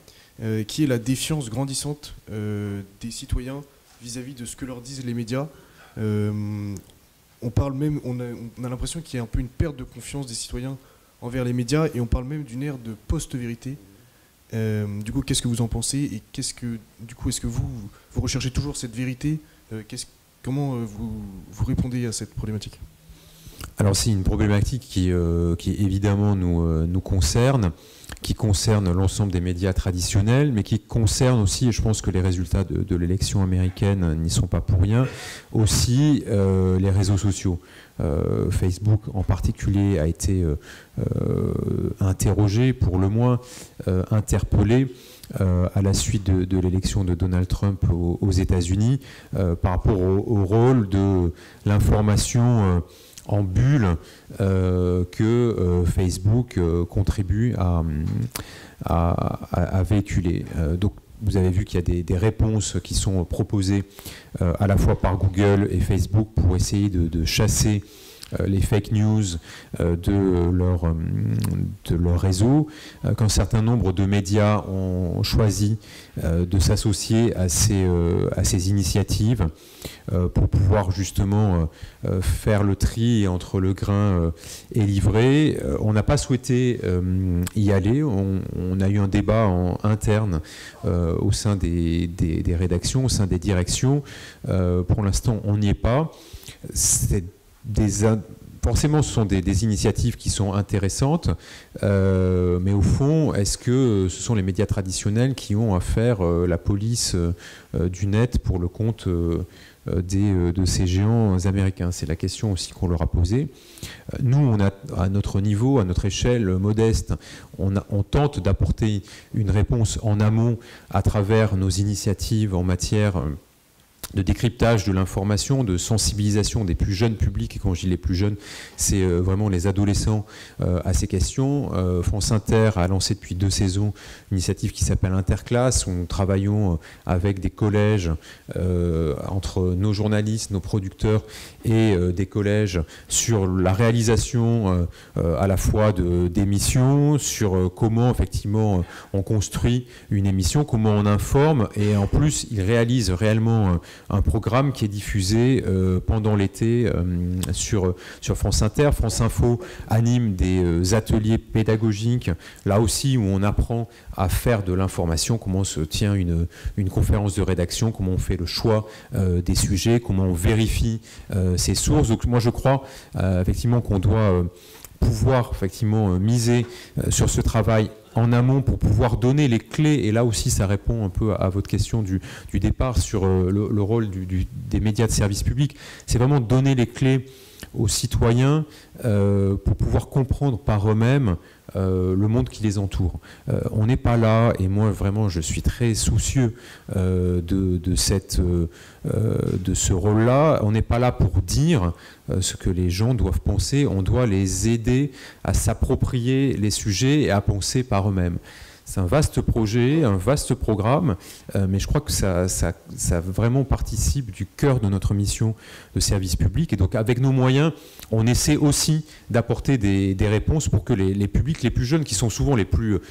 qui est la défiance grandissante des citoyens vis-à-vis de ce que leur disent les médias. On a l'impression qu'il y a un peu une perte de confiance des citoyens envers les médias, et on parle même d'une ère de post-vérité. Du coup, qu'est-ce que vous en pensez, et est-ce que vous recherchez toujours cette vérité? Comment vous répondez à cette problématique? Alors c'est une problématique qui évidemment nous concerne, qui concerne l'ensemble des médias traditionnels, mais qui concerne aussi, et je pense que les résultats de l'élection américaine n'y sont pas pour rien, aussi les réseaux sociaux. Facebook en particulier a été interrogé, pour le moins interpellé, à la suite de l'élection de Donald Trump aux États-Unis, par rapport au rôle de l'information en bulle que Facebook contribue à véhiculer. Donc vous avez vu qu'il y a des réponses qui sont proposées à la fois par Google et Facebook pour essayer de chasser les fake news de leur réseau, qu'un certain nombre de médias ont choisi de s'associer à ces initiatives pour pouvoir justement faire le tri entre le grain et l'ivraie. On n'a pas souhaité y aller. On a eu un débat interne au sein des rédactions, au sein des directions. Pour l'instant, on n'y est pas. Forcément, ce sont des initiatives qui sont intéressantes, mais au fond, est-ce que ce sont les médias traditionnels qui ont à faire la police du net pour le compte de ces géants américains? C'est la question aussi qu'on leur a posée. Nous, on a, à notre niveau, à notre échelle modeste, on tente d'apporter une réponse en amont à travers nos initiatives en matière de décryptage de l'information, de sensibilisation des plus jeunes publics. Et quand je dis les plus jeunes, c'est vraiment les adolescents à ces questions. France Inter a lancé depuis 2 saisons une initiative qui s'appelle Interclasse, où nous travaillons avec des collèges, entre nos journalistes, nos producteurs et des collèges, sur la réalisation à la fois d'émissions, sur comment effectivement on construit une émission, comment on informe, et en plus ils réalisent réellement un programme qui est diffusé pendant l'été sur France Inter. France Info anime des ateliers pédagogiques, là aussi où on apprend à faire de l'information, comment se tient une conférence de rédaction, comment on fait le choix des sujets, comment on vérifie ses sources. Donc moi je crois effectivement qu'on doit pouvoir effectivement miser sur ce travail en amont pour pouvoir donner les clés, et là aussi ça répond un peu à votre question du départ sur le rôle des médias de service public. C'est vraiment donner les clés aux citoyens pour pouvoir comprendre par eux-mêmes le monde qui les entoure. On n'est pas là, et moi vraiment je suis très soucieux de ce rôle-là. On n'est pas là pour dire ce que les gens doivent penser, on doit les aider à s'approprier les sujets et à penser par eux-mêmes. C'est un vaste projet, un vaste programme, mais je crois que ça vraiment participe du cœur de notre mission de service public. Et donc avec nos moyens, on essaie aussi d'apporter des réponses pour que les publics les plus jeunes, qui sont souvent les plus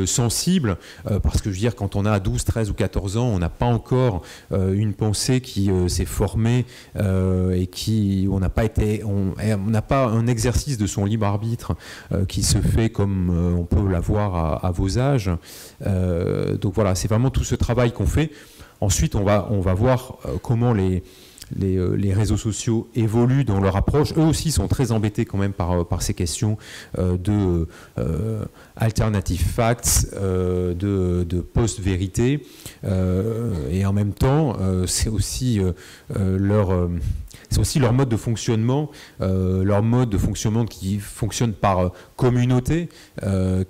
sensibles, parce que je veux dire, quand on a 12, 13 ou 14 ans, on n'a pas encore une pensée qui s'est formée et on n'a pas un exercice de son libre arbitre qui se fait comme on peut l'avoir à vos âges. Donc voilà, c'est vraiment tout ce travail qu'on fait. Ensuite, on va voir comment les réseaux sociaux évoluent dans leur approche. Eux aussi sont très embêtés quand même par ces questions de alternative facts, de post-vérité. Et en même temps, c'est aussi leur mode de fonctionnement, qui fonctionne par communauté,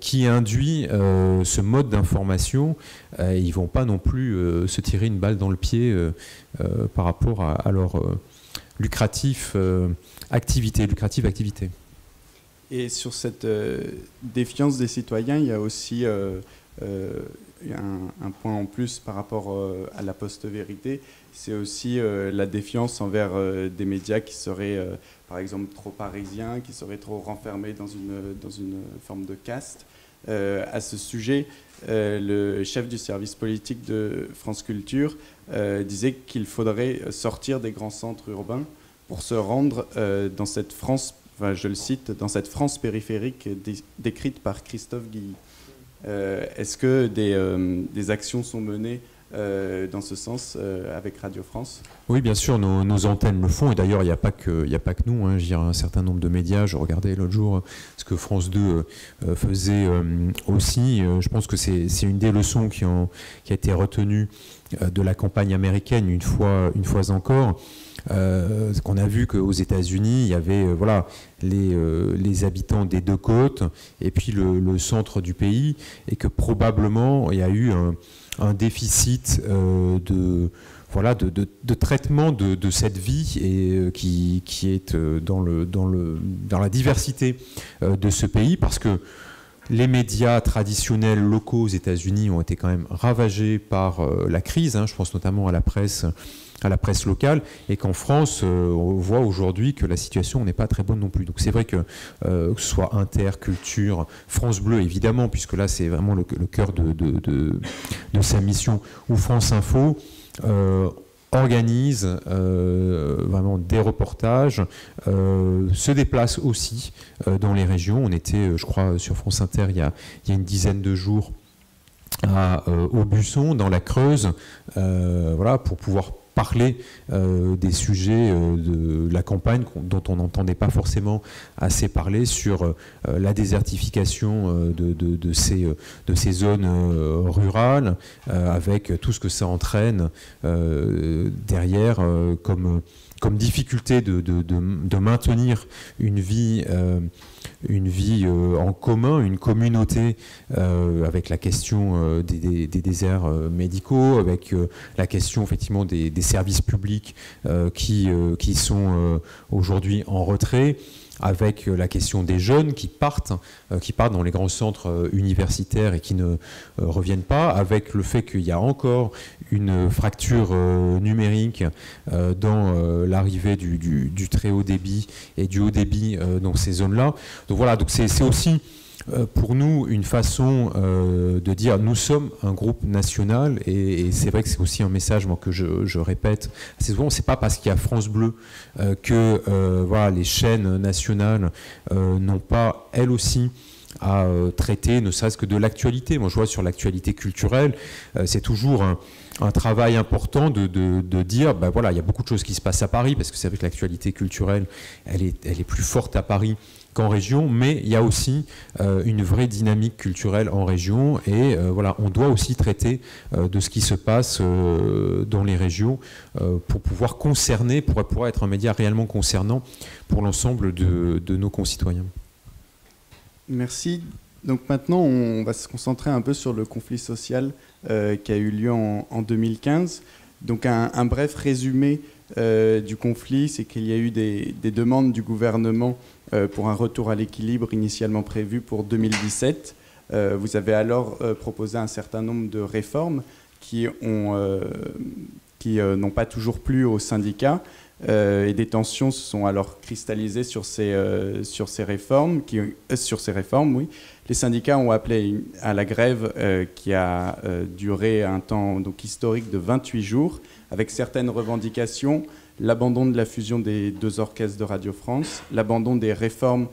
qui induit ce mode d'information. Ils ne vont pas non plus se tirer une balle dans le pied par rapport à leur lucrative activité. Et sur cette défiance des citoyens, il y a aussi un point en plus par rapport à la post-vérité, c'est aussi la défiance envers des médias qui seraient, par exemple, trop parisiens, qui seraient trop renfermés dans une forme de caste. À ce sujet, le chef du service politique de France Culture disait qu'il faudrait sortir des grands centres urbains pour se rendre dans cette France enfin, je le cite, dans cette France périphérique décrite par Christophe Guilly. Est-ce que des actions sont menées dans ce sens avec Radio France? Oui, bien sûr, nos antennes le font. Et d'ailleurs, il n'y a pas que nous. Hein, je dirais un certain nombre de médias. Je regardais l'autre jour ce que France 2 faisait aussi. Je pense que c'est une des leçons qui a été retenue de la campagne américaine une fois encore. Qu'on a vu qu'aux États-Unis, il y avait les habitants des deux côtes et puis le centre du pays, et que probablement il y a eu un déficit de traitement de cette vie et qui est dans la diversité de ce pays, parce que les médias traditionnels locaux aux États-Unis ont été quand même ravagés par la crise. Hein, je pense notamment à la presse locale, et qu'en France, on voit aujourd'hui que la situation n'est pas très bonne non plus. Donc c'est vrai que ce soit Inter, Culture, France Bleu évidemment, puisque là c'est vraiment le cœur de sa mission, ou France Info, organise vraiment des reportages, se déplace aussi dans les régions. On était, je crois, sur France Inter il y a une dizaine de jours à Aubusson, dans la Creuse, pour pouvoir parler des sujets de la campagne dont on n'entendait pas forcément assez parler, sur la désertification de ces zones rurales, avec tout ce que ça entraîne derrière comme difficulté de maintenir une vie en commun, une communauté, avec la question des déserts médicaux, avec la question effectivement des services publics qui sont aujourd'hui en retrait, avec la question des jeunes qui partent dans les grands centres universitaires et qui ne reviennent pas, avec le fait qu'il y a encore une fracture numérique dans l'arrivée du très haut débit et du haut débit dans ces zones-là. Donc voilà, donc c'est aussi pour nous une façon de dire nous sommes un groupe national, et c'est vrai que c'est aussi un message que je répète assez souvent. C'est pas parce qu'il y a France Bleu que les chaînes nationales n'ont pas elles aussi à traiter ne serait-ce que de l'actualité. Moi je vois sur l'actualité culturelle, c'est toujours un travail important de dire il y a beaucoup de choses qui se passent à Paris, parce que c'est vrai que l'actualité culturelle elle est plus forte à Paris qu'en région, mais il y a aussi une vraie dynamique culturelle en région, et on doit aussi traiter de ce qui se passe dans les régions pour pouvoir être un média réellement concernant pour l'ensemble de nos concitoyens. Merci. Donc maintenant, on va se concentrer un peu sur le conflit social qui a eu lieu en 2015. Donc un bref résumé du conflit, c'est qu'il y a eu des demandes du gouvernement pour un retour à l'équilibre initialement prévu pour 2017. Vous avez alors proposé un certain nombre de réformes qui n'ont pas toujours plu aux syndicats, et des tensions se sont alors cristallisées sur ces réformes. Oui. Les syndicats ont appelé à la grève qui a duré un temps historique de 28 jours, avec certaines revendications: l'abandon de la fusion des deux orchestres de Radio France, l'abandon des réformes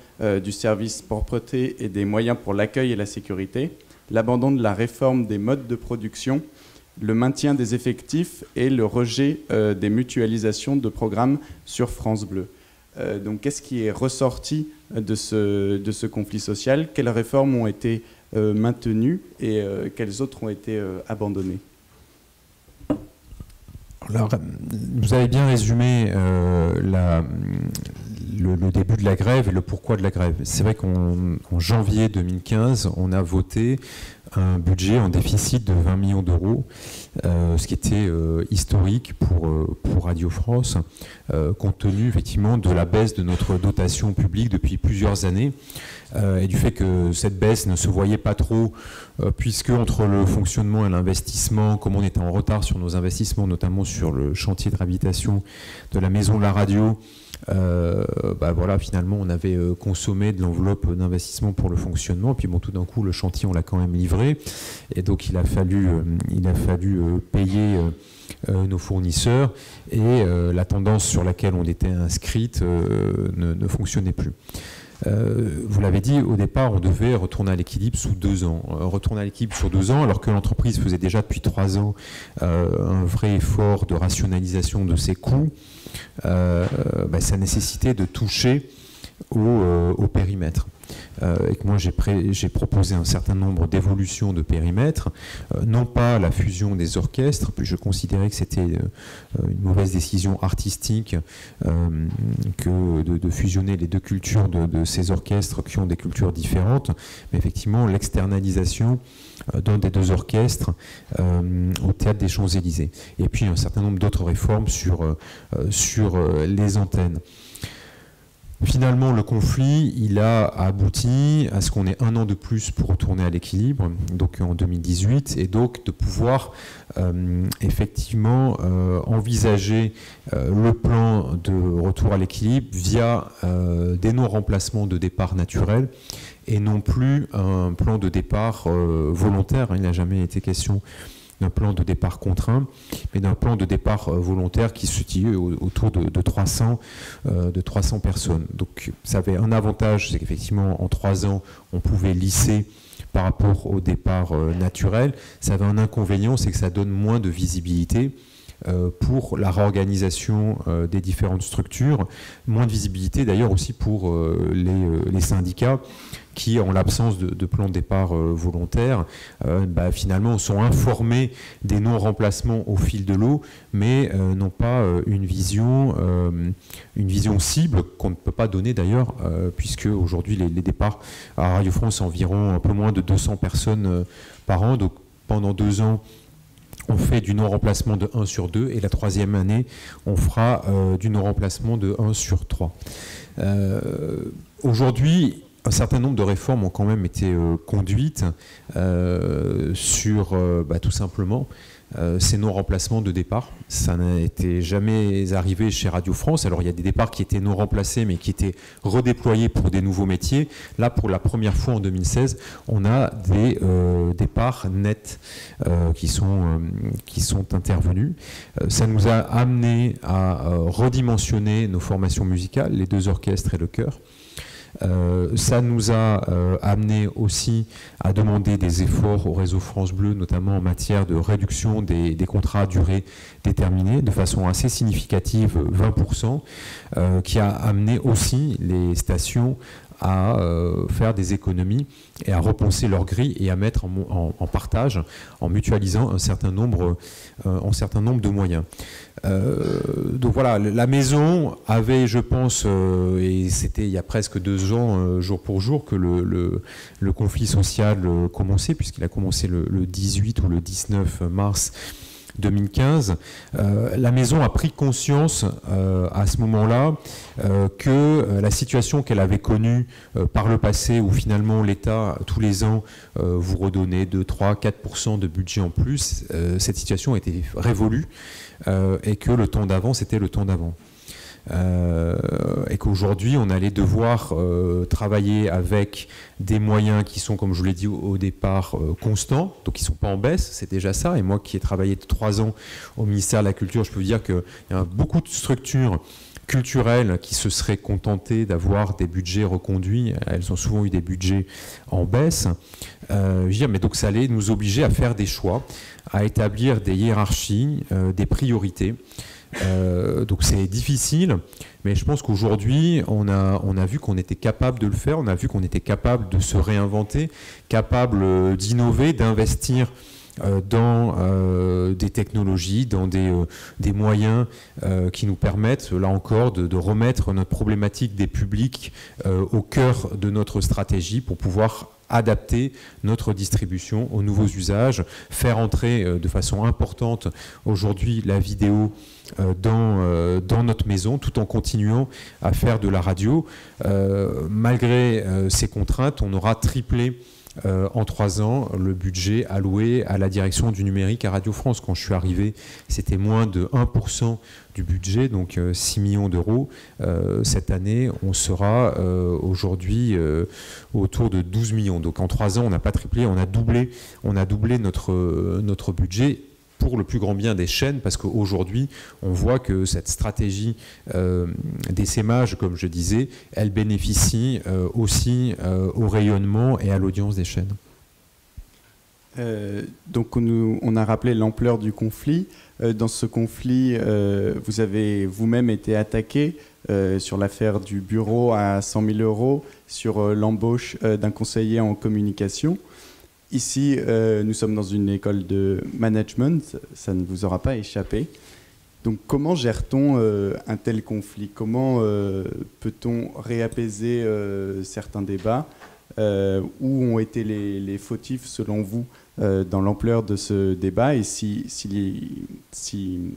du service propreté et des moyens pour l'accueil et la sécurité, l'abandon de la réforme des modes de production, le maintien des effectifs et le rejet des mutualisations de programmes sur France Bleu. Donc qu'est-ce qui est ressorti de ce conflit social? Quelles réformes ont été maintenues et quelles autres ont été abandonnées? Alors, vous avez bien résumé le début de la grève et le pourquoi de la grève. C'est vrai qu'en janvier 2015, on a voté un budget en déficit de 20 millions d'euros, ce qui était historique pour Radio France, compte tenu effectivement de la baisse de notre dotation publique depuis plusieurs années, et du fait que cette baisse ne se voyait pas trop, puisque entre le fonctionnement et l'investissement, comme on était en retard sur nos investissements, notamment sur le chantier de réhabilitation de la Maison de la Radio, voilà, finalement, on avait consommé de l'enveloppe d'investissement pour le fonctionnement. Puis bon, tout d'un coup, le chantier, on l'a quand même livré. Et donc, il a fallu payer nos fournisseurs. Et la tendance sur laquelle on était inscrite ne fonctionnait plus. Vous l'avez dit, au départ, on devait retourner à l'équilibre sous 2 ans. Retourner à l'équilibre sur 2 ans, alors que l'entreprise faisait déjà depuis 3 ans un vrai effort de rationalisation de ses coûts. Ça nécessitait de toucher au périmètre. Et que moi j'ai proposé un certain nombre d'évolutions de périmètre, non pas la fusion des orchestres, puis je considérais que c'était une mauvaise décision artistique que de fusionner les 2 cultures de ces orchestres qui ont des cultures différentes, mais effectivement l'externalisation d'un des 2 orchestres au Théâtre des Champs-Élysées. Et puis un certain nombre d'autres réformes sur les antennes. Finalement, le conflit, il a abouti à ce qu'on ait 1 an de plus pour retourner à l'équilibre, donc en 2018, et donc de pouvoir effectivement envisager le plan de retour à l'équilibre via des non-remplacements de départ naturels et non plus un plan de départ volontaire. Il n'a jamais été question d'un plan de départ contraint, mais d'un plan de départ volontaire qui se situe autour de 300 personnes. Donc ça avait un avantage, c'est qu'effectivement en 3 ans, on pouvait lisser par rapport au départ naturel. Ça avait un inconvénient, c'est que ça donne moins de visibilité pour la réorganisation des différentes structures, moins de visibilité d'ailleurs aussi pour les syndicats qui, en l'absence de plan de départ volontaire, finalement sont informés des non-remplacements au fil de l'eau, mais n'ont pas une vision cible qu'on ne peut pas donner d'ailleurs, puisque aujourd'hui les départs à Radio France environ un peu moins de 200 personnes par an, donc pendant 2 ans, on fait du non-remplacement de 1 sur 2 et la 3e année, on fera du non-remplacement de 1 sur 3. Aujourd'hui, un certain nombre de réformes ont quand même été conduites sur tout simplement ces non-remplacements de départ. Ça n'a été jamais arrivé chez Radio France. Alors il y a des départs qui étaient non remplacés mais qui étaient redéployés pour des nouveaux métiers. Là, pour la première fois en 2016, on a des départs nets qui sont intervenus. Ça nous a amené à redimensionner nos formations musicales, les 2 orchestres et le chœur. Ça nous a amené aussi à demander des efforts au réseau France Bleu, notamment en matière de réduction des contrats à durée déterminée, de façon assez significative, 20%, qui a amené aussi les stations à faire des économies et à repenser leur grille et à mettre en partage, en mutualisant un certain nombre de moyens. Donc voilà, la maison avait, je pense, et c'était il y a presque 2 ans, jour pour jour, que le conflit social commençait, puisqu'il a commencé le 18 ou le 19 mars 2015, la maison a pris conscience à ce moment-là que la situation qu'elle avait connue par le passé, où finalement l'État, tous les ans, vous redonnait 2, 3, 4% de budget en plus, cette situation était révolue et que le temps d'avant, c'était le temps d'avant. Et qu'aujourd'hui on allait devoir travailler avec des moyens qui sont, comme je vous l'ai dit au départ, constants, donc qui ne sont pas en baisse, c'est déjà ça. Et moi qui ai travaillé 3 ans au ministère de la Culture, je peux vous dire qu'il y a beaucoup de structures culturelles qui se seraient contentées d'avoir des budgets reconduits. Elles ont souvent eu des budgets en baisse. Mais donc ça allait nous obliger à faire des choix, à établir des hiérarchies, des priorités. Donc c'est difficile, mais je pense qu'aujourd'hui on a vu qu'on était capable de le faire, on a vu qu'on était capable de se réinventer, capable d'innover, d'investir dans des technologies, dans des moyens qui nous permettent, là encore, de remettre notre problématique des publics au cœur de notre stratégie pour pouvoir adapter notre distribution aux nouveaux usages, faire entrer de façon importante aujourd'hui la vidéo dans notre maison, tout en continuant à faire de la radio. Malgré ces contraintes, on aura triplé en 3 ans le budget alloué à la direction du numérique à Radio France. Quand je suis arrivé, c'était moins de 1% du budget, donc 6 millions d'euros. Cette année, on sera aujourd'hui autour de 12 millions. Donc en 3 ans, on n'a pas triplé, on a doublé notre budget, pour le plus grand bien des chaînes, parce qu'aujourd'hui, on voit que cette stratégie d'essaimage, comme je disais, elle bénéficie aussi au rayonnement et à l'audience des chaînes. Donc on a rappelé l'ampleur du conflit. Dans ce conflit, vous avez vous-même été attaqué sur l'affaire du bureau à 100 000 euros, sur l'embauche d'un conseiller en communication. Ici, nous sommes dans une école de management, ça ne vous aura pas échappé. Donc comment gère-t-on un tel conflit? Comment peut-on réapaiser certains débats? Où ont été les fautifs selon vous dans l'ampleur de ce débat? Et si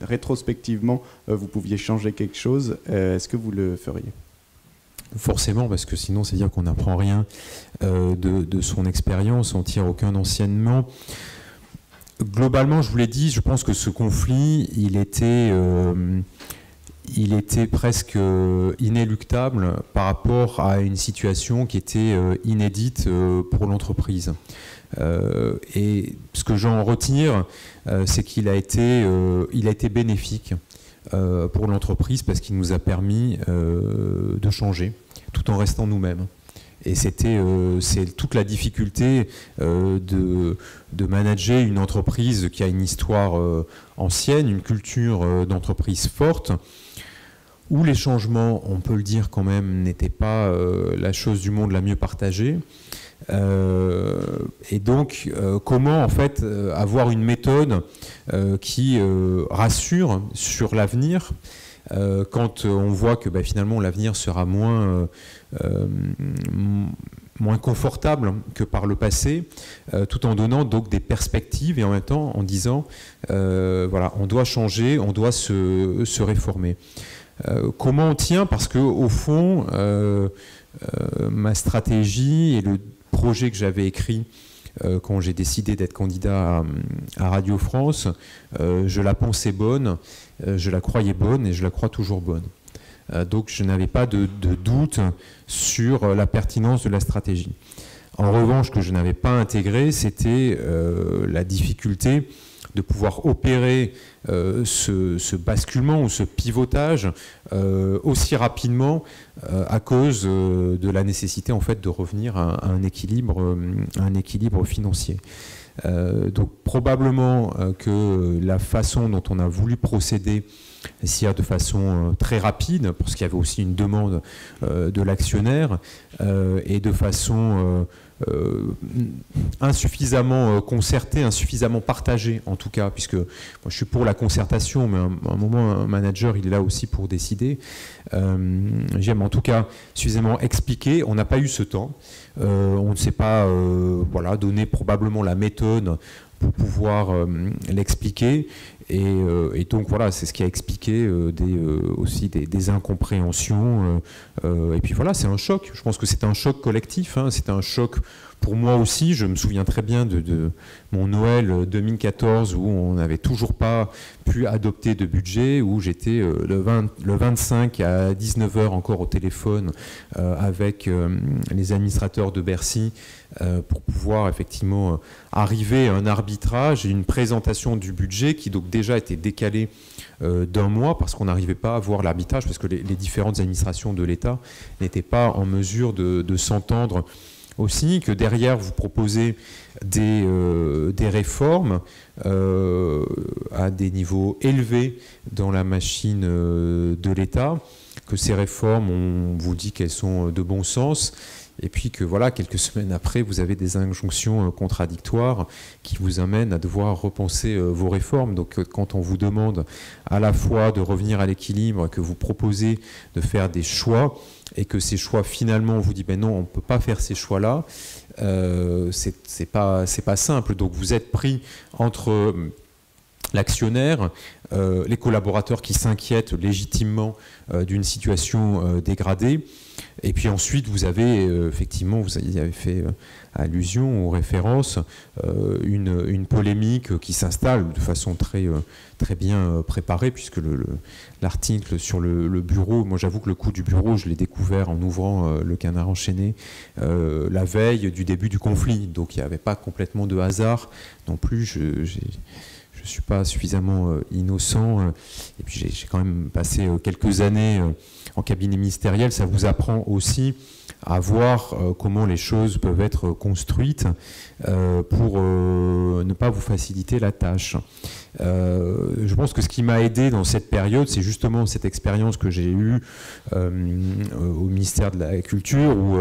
rétrospectivement vous pouviez changer quelque chose, est-ce que vous le feriez? Forcément, parce que sinon, c'est dire qu'on n'apprend rien de son expérience, on ne tire aucun enseignement. Globalement, je vous l'ai dit, je pense que ce conflit, il était presque inéluctable par rapport à une situation qui était inédite pour l'entreprise. Et ce que j'en retire, c'est qu'il a été bénéfique pour l'entreprise, parce qu'il nous a permis de changer tout en restant nous-mêmes. Et c'est toute la difficulté de manager une entreprise qui a une histoire ancienne, une culture d'entreprise forte, où les changements, on peut le dire quand même, n'étaient pas la chose du monde la mieux partagée. Et donc, comment en fait avoir une méthode qui rassure sur l'avenir, quand on voit que finalement l'avenir sera moins confortable que par le passé, tout en donnant donc des perspectives et en même temps en disant voilà, on doit changer, on doit se réformer. Comment on tient? Parce que au fond, ma stratégie et le projet que j'avais écrit quand j'ai décidé d'être candidat à Radio France, je la pensais bonne, je la croyais bonne et je la crois toujours bonne. Donc je n'avais pas de doute sur la pertinence de la stratégie. En revanche, ce que je n'avais pas intégré, c'était la difficulté de pouvoir opérer ce basculement ou ce pivotage aussi rapidement à cause de la nécessité en fait de revenir à un équilibre financier. Donc probablement que la façon dont on a voulu procéder, c'est-à-dire de façon très rapide, parce qu'il y avait aussi une demande de l'actionnaire, et de façon insuffisamment concertée, insuffisamment partagée en tout cas, puisque moi je suis pour la concertation, mais à un moment un manager il est là aussi pour décider. J'aime en tout cas suffisamment expliquer. On n'a pas eu ce temps, on ne s'est pas donné probablement la méthode pour pouvoir l'expliquer, et donc voilà, c'est ce qui a expliqué aussi des incompréhensions, et puis voilà, c'est un choc. Je pense que c'est un choc collectif, hein. C'est un choc pour moi aussi. Je me souviens très bien de mon Noël 2014 où on n'avait toujours pas pu adopter de budget, où j'étais le 25 à 19h encore au téléphone avec les administrateurs de Bercy pour pouvoir effectivement arriver à un arbitrage et une présentation du budget qui donc déjà était décalé d'un mois, parce qu'on n'arrivait pas à voir l'arbitrage, parce que les différentes administrations de l'État n'étaient pas en mesure de s'entendre. Aussi, que derrière vous proposez des réformes à des niveaux élevés dans la machine de l'État, que ces réformes, on vous dit qu'elles sont de bon sens, et puis que voilà, quelques semaines après, vous avez des injonctions contradictoires qui vous amènent à devoir repenser vos réformes. Donc quand on vous demande à la fois de revenir à l'équilibre, que vous proposez de faire des choix, et que ces choix, finalement, on vous dit non, on ne peut pas faire ces choix-là, c'est pas simple. Donc vous êtes pris entre l'actionnaire, les collaborateurs qui s'inquiètent légitimement d'une situation dégradée, Et puis ensuite, vous avez effectivement, vous y avez fait allusion ou référence, une polémique qui s'installe de façon très bien préparée, puisque l'article sur le bureau, moi j'avoue que le coup du bureau, je l'ai découvert en ouvrant le Canard enchaîné la veille du début du conflit. Donc il n'y avait pas complètement de hasard non plus. Je ne suis pas suffisamment innocent. Et puis j'ai quand même passé quelques années en cabinet ministériel. Ça vous apprend aussi à voir comment les choses peuvent être construites pour ne pas vous faciliter la tâche. Je pense que ce qui m'a aidé dans cette période, c'est justement cette expérience que j'ai eue au ministère de la Culture, où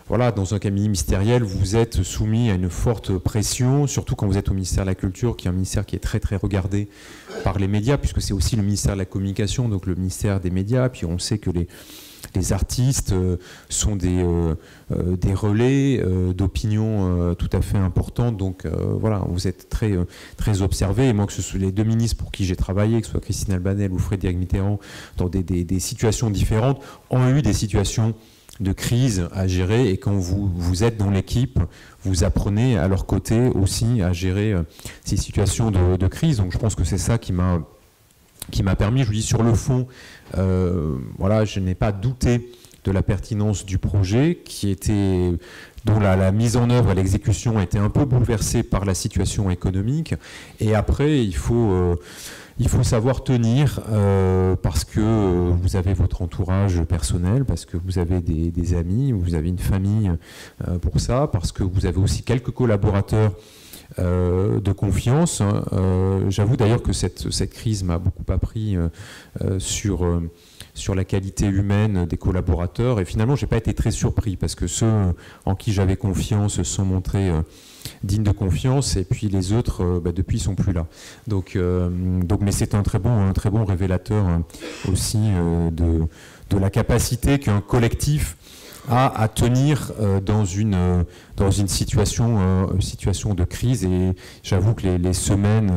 voilà, dans un cabinet ministériel, vous êtes soumis à une forte pression, surtout quand vous êtes au ministère de la Culture, qui est un ministère qui est très très regardé par les médias, puisque c'est aussi le ministère de la Communication, donc le ministère des médias. Puis on sait que les artistes sont des relais d'opinion tout à fait importantes. Donc voilà, vous êtes très, très observés. Et moi, que ce soit les deux ministres pour qui j'ai travaillé, que ce soit Christine Albanel ou Frédéric Mitterrand, dans des situations différentes, ont eu des situations de crise à gérer. Et quand vous êtes dans l'équipe, vous apprenez à leur côté aussi à gérer ces situations de crise. Donc je pense que c'est ça qui m'a permis, je vous dis, sur le fond, voilà, je n'ai pas douté de la pertinence du projet dont la mise en œuvre et l'exécution a été un peu bouleversée par la situation économique. Et après, il faut savoir tenir parce que vous avez votre entourage personnel, parce que vous avez des amis, vous avez une famille pour ça, parce que vous avez aussi quelques collaborateurs de confiance. J'avoue d'ailleurs que cette crise m'a beaucoup appris sur la qualité humaine des collaborateurs, et finalement je n'ai pas été très surpris parce que ceux en qui j'avais confiance se sont montrés dignes de confiance, et puis les autres depuis ils sont plus là. Donc mais c'est un très bon révélateur aussi de la capacité qu'un collectif à tenir dans une situation de crise. Et j'avoue que les semaines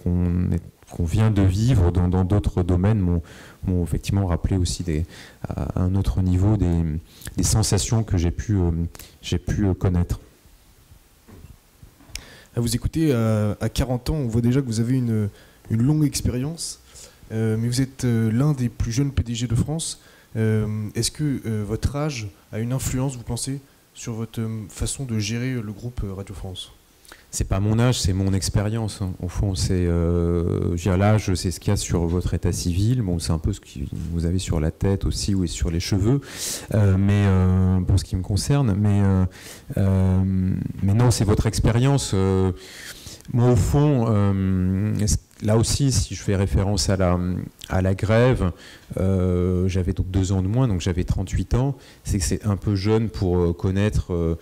qu'on vient de vivre dans d'autres domaines m'ont effectivement rappelé aussi à un autre niveau des sensations que j'ai pu connaître. À vous écouter, à 40 ans, on voit déjà que vous avez une longue expérience, mais vous êtes l'un des plus jeunes PDG de France. Est-ce que votre âge a une influence, vous pensez, sur votre façon de gérer le groupe Radio France ? C'est pas mon âge, c'est mon expérience. Au fond, c'est l'âge, c'est ce qu'il y a sur votre état civil. Bon, c'est un peu ce que vous avez sur la tête aussi ou sur les cheveux, mais pour ce qui me concerne. Mais non, c'est votre expérience. Moi, au fond, là aussi, si je fais référence à la grève, j'avais donc 2 ans de moins, donc j'avais 38 ans. C'est que c'est un peu jeune pour connaître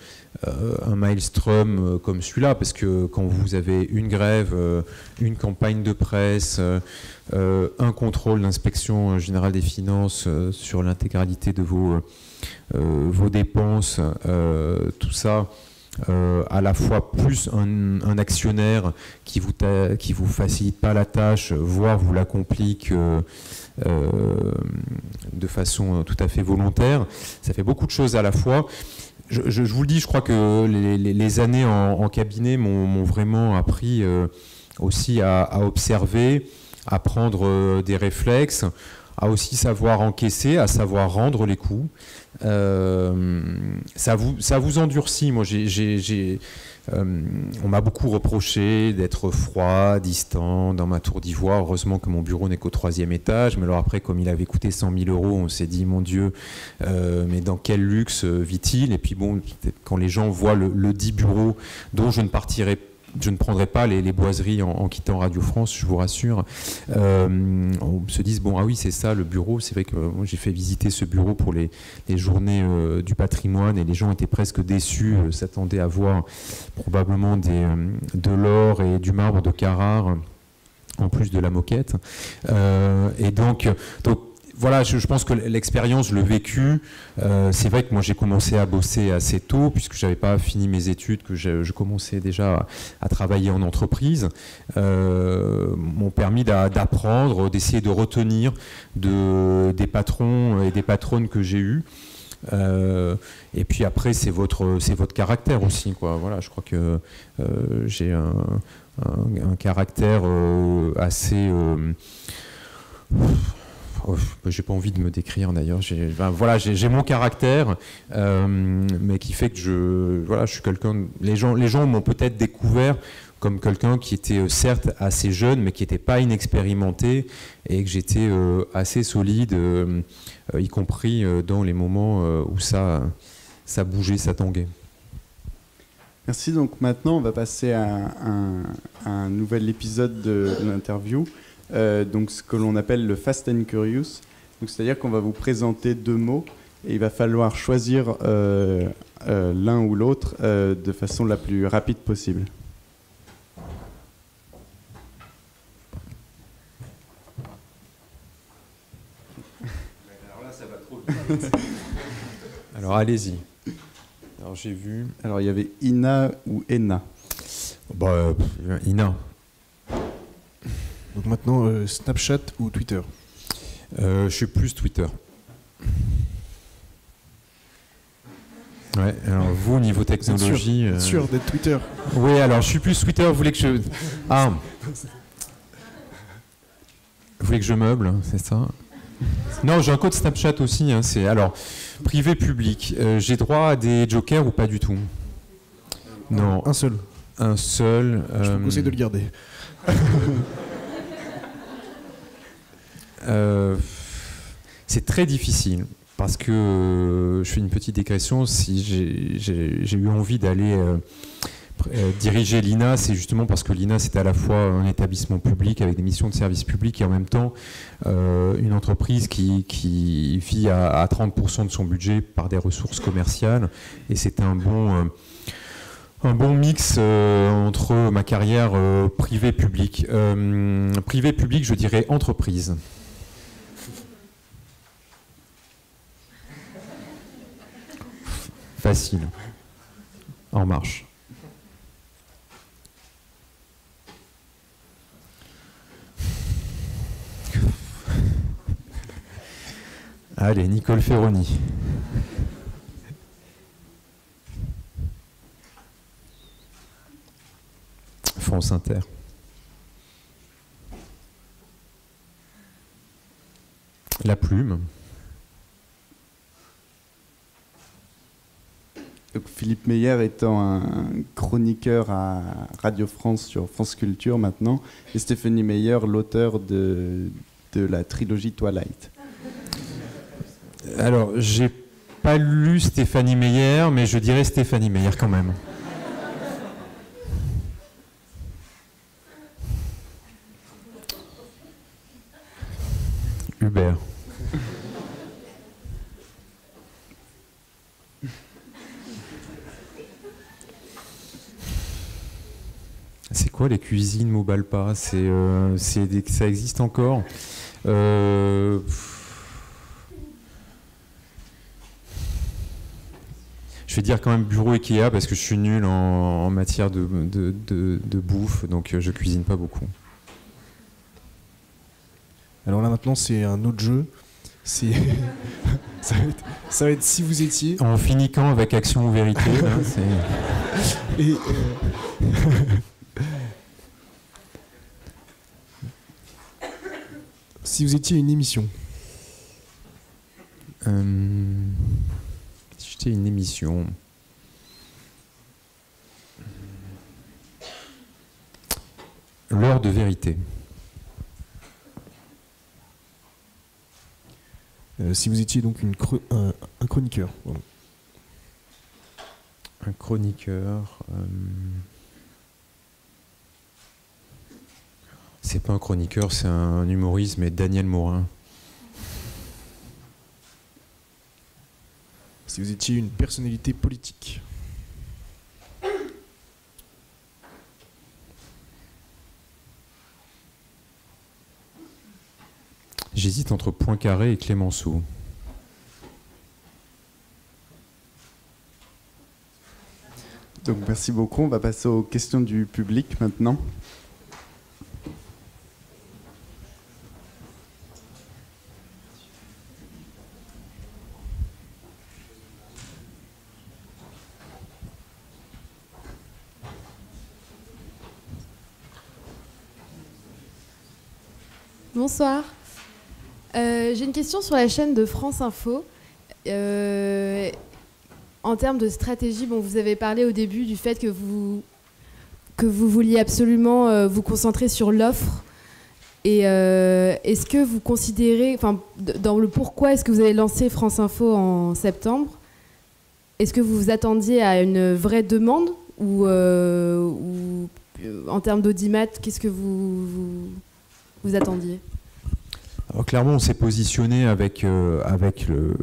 un maelstrom comme celui-là, parce que quand vous avez une grève, une campagne de presse, un contrôle d'inspection générale des finances sur l'intégralité de vos dépenses, tout ça, à la fois plus un actionnaire qui vous facilite pas la tâche, voire vous la complique de façon tout à fait volontaire. Ça fait beaucoup de choses à la fois. Je vous le dis, je crois que les années en cabinet m'ont vraiment appris aussi à observer, à prendre des réflexes, à aussi savoir encaisser, à savoir rendre les coups. Ça vous endurcit. Moi, on m'a beaucoup reproché d'être froid, distant dans ma tour d'ivoire. Heureusement que mon bureau n'est qu'au 3e étage. Mais alors après, comme il avait coûté 100 000 €, on s'est dit, mon Dieu, mais dans quel luxe vit-il? Et puis bon, quand les gens voient le dit bureau dont je ne prendrai pas les boiseries en quittant Radio France, je vous rassure. On se dit, bon, ah oui, c'est ça le bureau. C'est vrai que moi, j'ai fait visiter ce bureau pour les journées du patrimoine, et les gens étaient presque déçus, s'attendaient à voir probablement de l'or et du marbre de Carrare, en plus de la moquette. Et donc voilà, je pense que l'expérience, le vécu, c'est vrai que moi j'ai commencé à bosser assez tôt, puisque je n'avais pas fini mes études, que je commençais déjà à travailler en entreprise, m'ont permis d'apprendre, d'essayer de retenir des patrons et des patronnes que j'ai eus, Et puis après, c'est votre caractère aussi, quoi. Voilà, je crois que j'ai un caractère assez... j'ai pas envie de me décrire d'ailleurs. J'ai mon caractère, mais qui fait que je suis quelqu'un. Les gens m'ont peut-être découvert comme quelqu'un qui était certes assez jeune, mais qui n'était pas inexpérimenté, et que j'étais assez solide, y compris dans les moments où ça bougeait, ça tanguait. Merci. Donc maintenant, on va passer à un nouvel épisode de l'interview. Donc ce que l'on appelle le Fast and Curious. Donc c'est-à-dire qu'on va vous présenter 2 mots et il va falloir choisir l'un ou l'autre de façon la plus rapide possible. Alors là, ça va trop vite. Alors allez-y. Alors j'ai vu. Alors il y avait Ina ou Ena. Ina. Donc maintenant, Snapchat ou Twitter? Je suis plus Twitter. Ouais, alors vous, au niveau technologie... Sûr d'être Twitter. Oui, alors je suis plus Twitter, vous voulez que je... Ah. Vous voulez que je meuble, c'est ça? Non, j'ai un code Snapchat aussi. Alors, privé-public. J'ai droit à des jokers ou pas du tout? Non. Un seul. Un seul. Je vous conseille de le garder. C'est très difficile parce que je fais une petite digression. Si j'ai eu envie d'aller diriger l'INA, c'est justement parce que l'INA c'est à la fois un établissement public avec des missions de service public et en même temps une entreprise qui vit à 30% de son budget par des ressources commerciales, et c'est un bon mix entre ma carrière privée-publique. Privé-public, je dirais entreprise. Facile. En marche. Allez, Nicole Ferroni. France Inter. La Plume. Donc, Philippe Meyer étant un chroniqueur à Radio France sur France Culture maintenant, et Stéphanie Meyer, l'auteur de la trilogie Twilight. Alors, j'ai pas lu Stéphanie Meyer, mais je dirais Stéphanie Meyer quand même. Hubert. C'est quoi les cuisines Mobalpa? Ça existe encore? Je vais dire quand même bureau Ikea parce que je suis nul en matière de bouffe, donc je cuisine pas beaucoup. Alors là maintenant c'est un autre jeu. Ça va être si vous étiez. On finit quand avec Action ou Vérité là, Et si vous étiez une émission. Si j'étais une émission. L'heure de vérité. Si vous étiez donc un chroniqueur. Pardon. Un chroniqueur. C'est pas un chroniqueur, c'est un humoriste, mais Daniel Morin. Si vous étiez une personnalité politique. J'hésite entre Poincaré et Clémenceau. Donc merci beaucoup. On va passer aux questions du public maintenant. Bonsoir. J'ai une question sur la chaîne de France Info. En termes de stratégie, bon, vous avez parlé au début du fait que vous vouliez absolument vous concentrer sur l'offre. Et est-ce que vous considérez, enfin, dans le pourquoi est-ce que vous avez lancé France Info en septembre, est-ce que vous vous attendiez à une vraie demande ou en termes d'audimat, qu'est-ce que vous attendiez ? Alors, clairement, on s'est positionné avec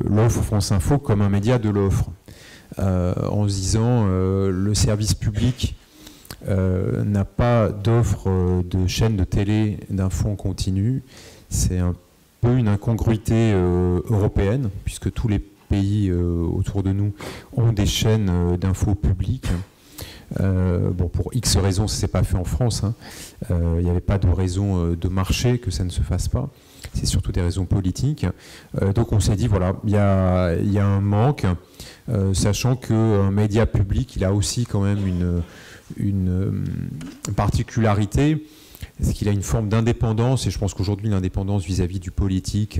l'offre France Info comme un média de l'offre, en se disant le service public n'a pas d'offre de chaîne de télé d'info en continu. C'est un peu une incongruité européenne, puisque tous les pays autour de nous ont des chaînes d'info publiques. Bon, pour X raisons, ça ne s'est pas fait en France. Il n'y avait pas de raison de marché que ça ne se fasse pas. C'est surtout des raisons politiques. Donc on s'est dit, voilà, il y a un manque, sachant qu'un média public, il a aussi quand même une particularité, c'est qu'il a une forme d'indépendance, et je pense qu'aujourd'hui l'indépendance vis-à-vis du politique,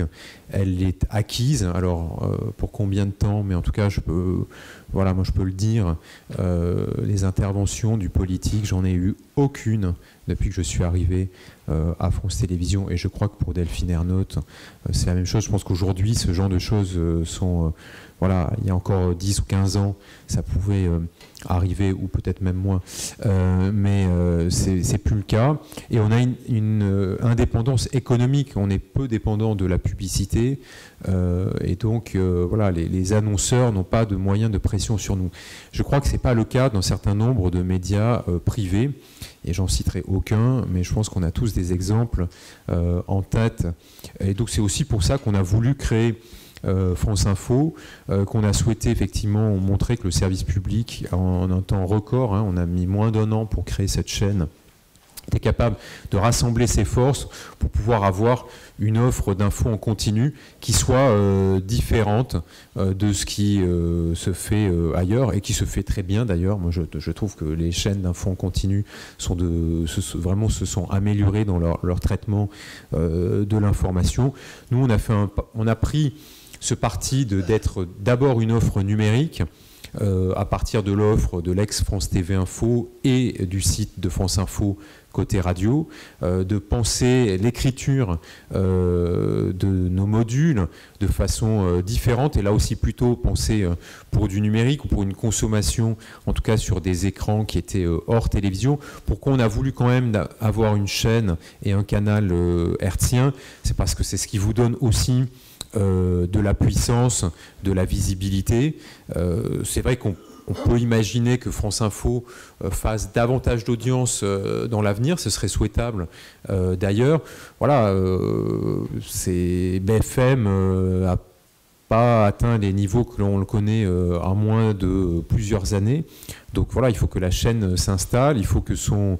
elle est acquise. Alors pour combien de temps, mais en tout cas moi je peux le dire, les interventions du politique, j'en ai eu aucune depuis que je suis arrivé à France Télévisions, et je crois que pour Delphine Ernotte c'est la même chose. Je pense qu'aujourd'hui ce genre de choses sont voilà, il y a encore 10 ou 15 ans ça pouvait arriver, ou peut-être même moins, mais c'est plus le cas, et on a une indépendance économique, on est peu dépendant de la publicité, et donc voilà, les annonceurs n'ont pas de moyens de pression sur nous. Je crois que c'est pas le cas d'un certain nombre de médias privés, et j'en citerai aucun, mais je pense qu'on a tous des exemples en tête, et donc c'est aussi pour ça qu'on a voulu créer France Info, qu'on a souhaité effectivement montrer que le service public, en un temps record, on a mis moins d'1 an pour créer cette chaîne, était capable de rassembler ses forces pour pouvoir avoir une offre d'infos en continu qui soit différente de ce qui se fait ailleurs, et qui se fait très bien d'ailleurs. Moi je trouve que les chaînes d'infos en continu vraiment se sont améliorées dans leur traitement de l'information. Nous on a pris ce parti d'être d'abord une offre numérique, à partir de l'offre de l'ex-France TV Info et du site de France Info côté radio, de penser l'écriture de nos modules de façon différente, et là aussi plutôt penser pour du numérique ou pour une consommation, en tout cas sur des écrans qui étaient hors télévision. Pourquoi on a voulu quand même avoir une chaîne et un canal hertzien? C'est parce que c'est ce qui vous donne aussi de la puissance, de la visibilité. C'est vrai qu'on peut imaginer que France Info fasse davantage d'audience dans l'avenir, ce serait souhaitable d'ailleurs. Voilà, BFM n'a pas atteint les niveaux que l'on le connaît à moins de plusieurs années. Donc voilà, il faut que la chaîne s'installe, il faut que son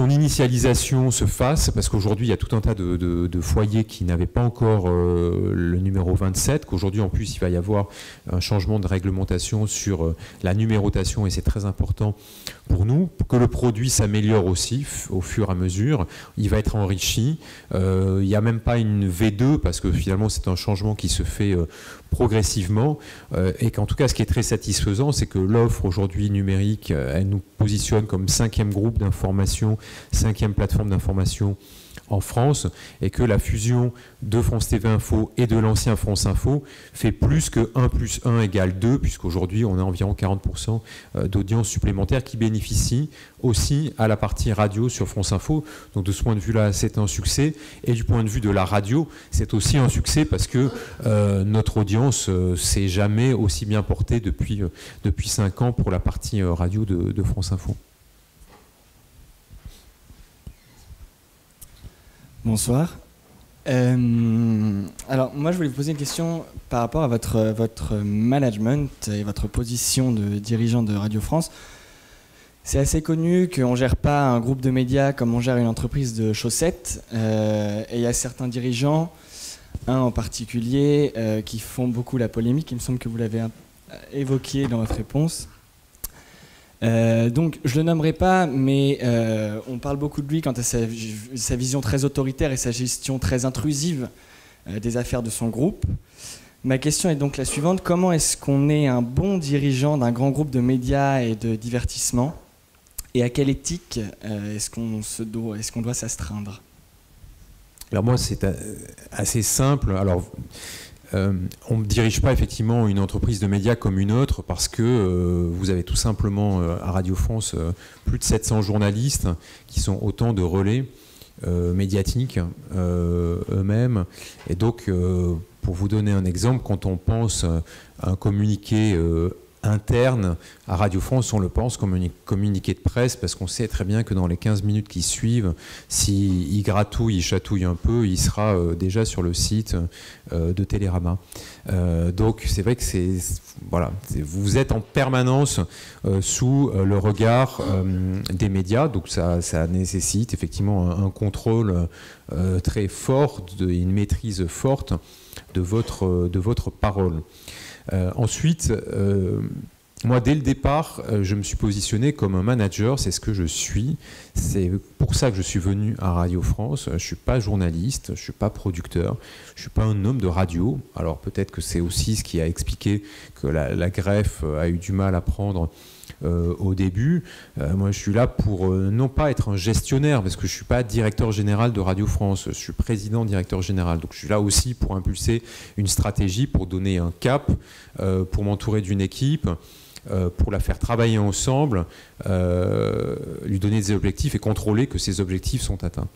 initialisation se fasse, parce qu'aujourd'hui il y a tout un tas de foyers qui n'avaient pas encore le numéro 27, qu'aujourd'hui en plus il va y avoir un changement de réglementation sur la numérotation, et c'est très important pour nous, que le produit s'améliore aussi au fur et à mesure, il va être enrichi, il n'y a même pas une V2, parce que finalement c'est un changement qui se fait progressivement, et qu'en tout cas ce qui est très satisfaisant, c'est que l'offre aujourd'hui numérique, elle nous positionne comme 5e groupe d'information, 5e plateforme d'information en France, et que la fusion de France TV Info et de l'ancien France Info fait plus que 1 + 1 = 2, puisqu'aujourd'hui on a environ 40% d'audience supplémentaire qui bénéficie aussi à la partie radio sur France Info. Donc de ce point de vue-là, c'est un succès, et du point de vue de la radio, c'est aussi un succès, parce que notre audience s'est jamais aussi bien portée depuis 5 ans pour la partie radio de France Info. Bonsoir. Alors moi je voulais vous poser une question par rapport à votre management et votre position de dirigeant de Radio France. C'est assez connu qu'on ne gère pas un groupe de médias comme on gère une entreprise de chaussettes, et il y a certains dirigeants, un en particulier, qui font beaucoup la polémique. Il me semble que vous l'avez évoqué dans votre réponse. Donc je le nommerai pas, mais on parle beaucoup de lui quant à sa vision très autoritaire et sa gestion très intrusive des affaires de son groupe. Ma question est donc la suivante: comment est-ce qu'on est un bon dirigeant d'un grand groupe de médias et de divertissement, et à quelle éthique est-ce qu'on doit s'astreindre? Alors moi, c'est assez simple. Alors, on ne dirige pas effectivement une entreprise de médias comme une autre, parce que vous avez tout simplement à Radio France plus de 700 journalistes qui sont autant de relais médiatiques eux-mêmes. Et donc, pour vous donner un exemple, quand on pense à un communiqué interne à Radio France, on le pense comme un communiqué de presse, parce qu'on sait très bien que dans les 15 minutes qui suivent, s'il gratouille, il chatouille un peu, il sera déjà sur le site de Télérama. Donc c'est vrai que vous êtes en permanence sous le regard des médias, donc ça nécessite effectivement un contrôle très fort, une maîtrise forte de votre parole. Ensuite, moi, dès le départ, je me suis positionné comme un manager, c'est ce que je suis. C'est pour ça que je suis venu à Radio France. Je ne suis pas journaliste, je ne suis pas producteur, je ne suis pas un homme de radio. Alors peut-être que c'est aussi ce qui a expliqué que la greffe a eu du mal à prendre au début. Moi, je suis là pour non pas être un gestionnaire, parce que je ne suis pas directeur général de Radio France, je suis président directeur général. Donc je suis là aussi pour impulser une stratégie, pour donner un cap, pour m'entourer d'une équipe, pour la faire travailler ensemble, lui donner des objectifs et contrôler que ces objectifs sont atteints.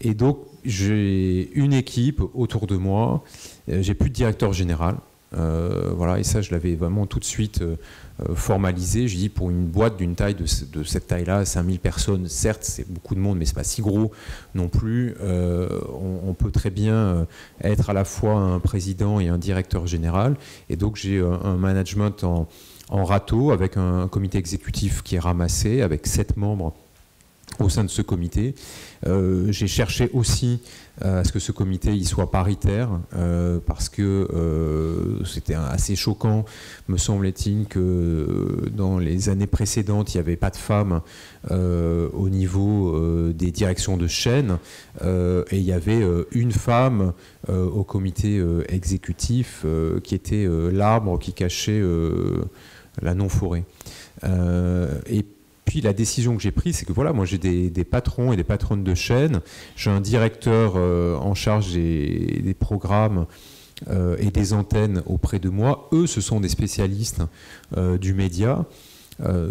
Et donc j'ai une équipe autour de moi, j'ai plus de directeur général. Voilà, et ça je l'avais vraiment tout de suite formalisé. Je dis, pour une boîte d'une taille de cette taille-là, 5000 personnes, certes c'est beaucoup de monde, mais c'est pas si gros non plus. On peut très bien être à la fois un président et un directeur général, et donc j'ai un management en râteau, avec un comité exécutif qui est ramassé, avec 7 membres au sein de ce comité. J'ai cherché aussi à ce que ce comité il soit paritaire, parce que c'était assez choquant, me semblait-il, que dans les années précédentes, il n'y avait pas de femmes au niveau des directions de chaîne, et il y avait une femme au comité exécutif qui était l'arbre qui cachait la non-forêt. Et puis la décision que j'ai prise, c'est que voilà, moi j'ai des patrons et des patronnes de chaîne, j'ai un directeur en charge des programmes et des antennes auprès de moi. Eux, ce sont des spécialistes du média.